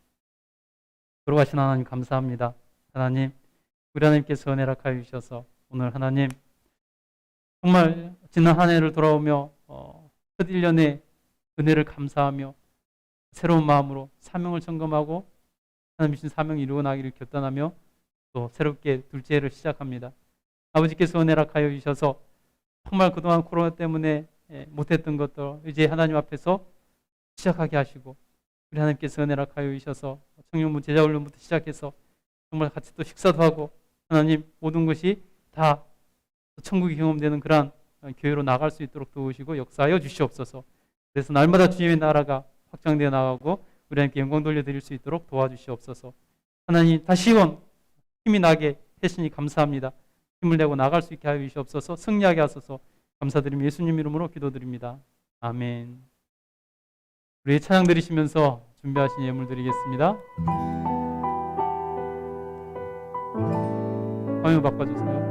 돌아가신 하나님 감사합니다. 하나님, 우리 하나님께서 은혜 허락하여 주셔서 오늘 하나님 정말 지난 한 해를 돌아오며 첫 1년의 은혜를 감사하며 새로운 마음으로 사명을 점검하고 하나님 주신 사명을 이루어 나기를 결단하며 또 새롭게 둘째 해를 시작합니다. 아버지께서 은혜 허락하여 주셔서 정말 그동안 코로나 때문에 못했던 것들 이제 하나님 앞에서 시작하게 하시고 우리 하나님께서 은혜 허락하여 주셔서 청년부 제자훈련부터 시작해서 정말 같이 또 식사도 하고 하나님 모든 것이 다 천국이 경험되는 그러한 교회로 나갈 수 있도록 도우시고 역사하여 주시옵소서. 그래서 날마다 주님의 나라가 확장되어 나가고 우리 하나님께 영광 돌려드릴 수 있도록 도와주시옵소서. 하나님 다시 힘이 나게 해주시니 감사합니다. 힘을 내고 나갈 수 있게 하여 주시옵소서. 승리하게 하소서. 감사드리며 예수님 이름으로 기도드립니다. 아멘. 우리 찬양 드리시면서 준비하신 예물 드리겠습니다. 화면 바꿔주세요.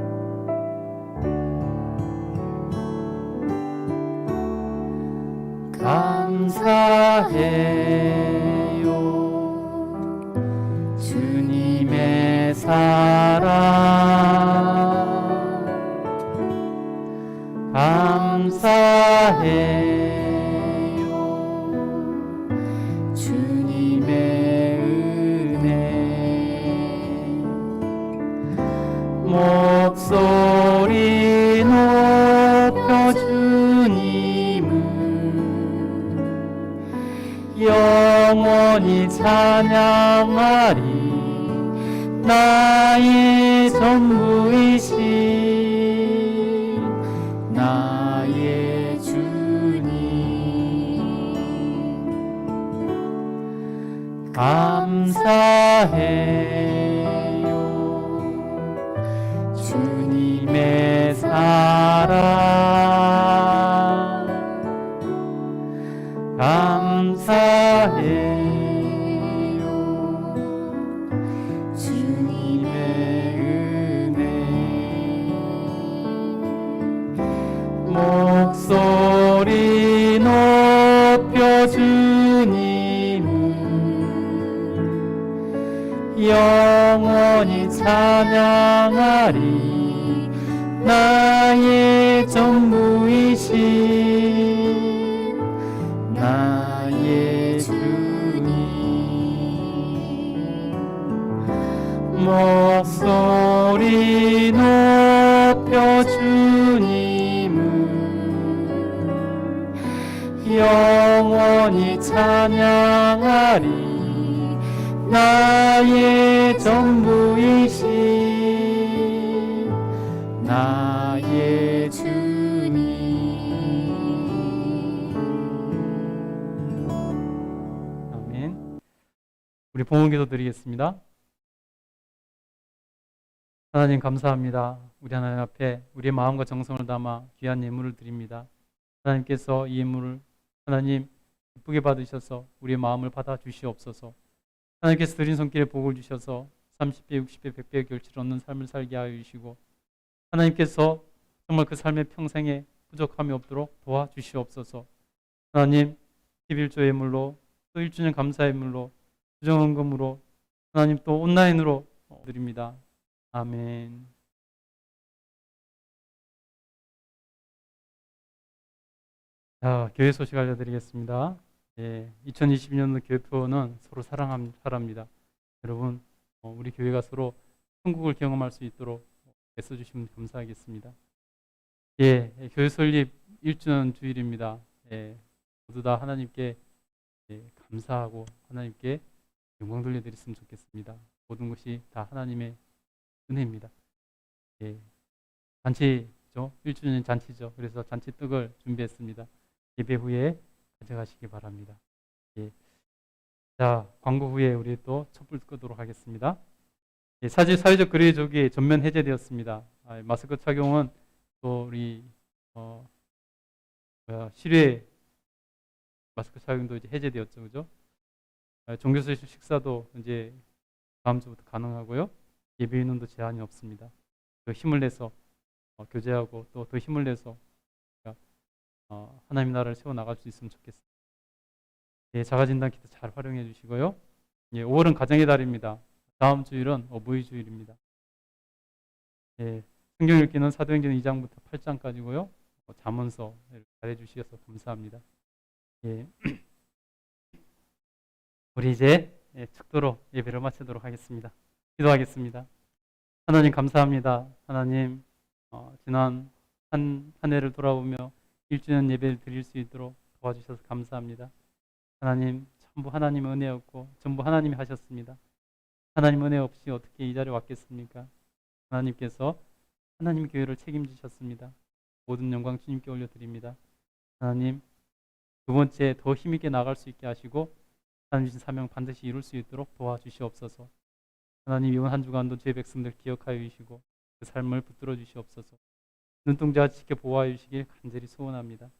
감사해요 주님의 사랑 감사해요 주님의 은혜 목소리 높여 주님을 영원히 찬양하리 나의 전부이신 나의 주님 감사해요 주님의 사랑 감사해요 주님의 은혜 목소리 높여 주님을 영원히 찬양하리 나의 전부이신 나의 주님 목소리 높여 주님을 영원히 찬양하리 나의 전부이신 나의 주님 아멘. 우리 봉헌기도 드리겠습니다. 하나님 감사합니다. 우리 하나님 앞에 우리의 마음과 정성을 담아 귀한 예물을 드립니다. 하나님께서 이 예물을 하나님 기쁘게 받으셔서 우리의 마음을 받아 주시옵소서. 하나님께서 드린 손길에 복을 주셔서 30배, 60배, 100배의 결실을 얻는 삶을 살게 하여 주시고 하나님께서 정말 그 삶의 평생에 부족함이 없도록 도와주시옵소서. 하나님 11조 예물로 또 1주년 감사 예물로 부정헌금으로 하나님 또 온라인으로 드립니다. 아멘. 자, 교회 소식 알려드리겠습니다. 2022년도 교회표는 서로 사랑합니다. 여러분, 우리 교회가 서로 천국을 경험할 수 있도록 애써주시면 감사하겠습니다. 교회 설립 1주년 주일입니다. 모두 다 하나님께 감사하고 하나님께 영광 돌려드렸으면 좋겠습니다. 모든 것이 다 하나님의 은혜입니다. 잔치죠. 1주년 잔치죠. 그래서 잔치 떡을 준비했습니다. 예배 후에 가져가시기 바랍니다. 자, 광고 후에 우리 또 촛불 끄도록 하겠습니다. 사회적 거리 조기 전면 해제되었습니다. 마스크 착용은 또 우리 실외 마스크 착용도 이제 해제되었죠, 그죠? 종교소 식사도 이제 다음 주부터 가능하고요. 예배 인원도 제한이 없습니다. 더 힘을 내서 교제하고 또 더 힘을 내서 하나님 나라를 세워 나갈 수 있으면 좋겠습니다. 예, 자가진단 키트 잘 활용해 주시고요. 예, 5월은 가정의 달입니다. 다음 주일은 어버이 주일입니다. 예, 성경 읽기는 사도행전 2장부터 8장까지고요. 잠언서 잘해 주셔서 감사합니다. 예. 우리 이제 축도로 예배를 마치도록 하겠습니다. 기도하겠습니다. 하나님 감사합니다. 하나님 지난 한 해를 돌아보며 1주년 예배를 드릴 수 있도록 도와주셔서 감사합니다. 하나님 전부 하나님의 은혜였고 전부 하나님이 하셨습니다. 하나님 은혜 없이 어떻게 이 자리에 왔겠습니까? 하나님께서 하나님 교회를 책임지셨습니다. 모든 영광 주님께 올려드립니다. 하나님 두 번째 더 힘있게 나갈 수 있게 하시고 하나님 주신 사명 반드시 이룰 수 있도록 도와주시옵소서. 하나님 이번 한 주간도 주의 백성들 기억하여 주시고 그 삶을 붙들어 주시옵소서. 눈동자 지켜 보호하여 주시길 간절히 소원합니다.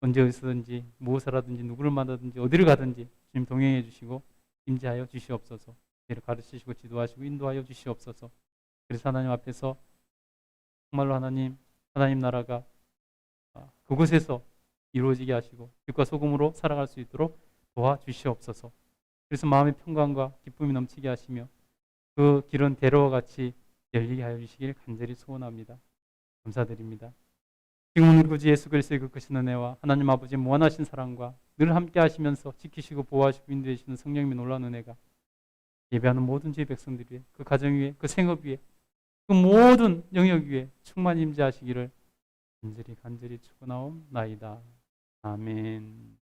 언제 어디서든지 무엇을 하든지 누구를 만나든지 어디를 가든지 주님 동행해 주시고 임재하여 주시옵소서. 길을 가르치시고 지도하시고 인도하여 주시옵소서. 그래서 하나님 앞에서 정말로 하나님 나라가 그곳에서 이루어지게 하시고 빛과 소금으로 살아갈 수 있도록 도와주시옵소서. 그래서 마음의 평강과 기쁨이 넘치게 하시며 그 길은 대로와 같이 열리게 하여 주시길 간절히 소원합니다. 감사드립니다. 지금은 우리 구주 예수 그리스도의 그 크신 은혜와 하나님 아버지의 무한하신 사랑과 늘 함께 하시면서 지키시고 보호하시고 인도해 주시는 성령님의 놀라운 은혜가 예배하는 모든 주의 백성들 위해 그 가정 위에 그 생업 위에 그 모든 영역 위에 충만히 임재하시기를 간절히 축원하옵나이다. 아멘.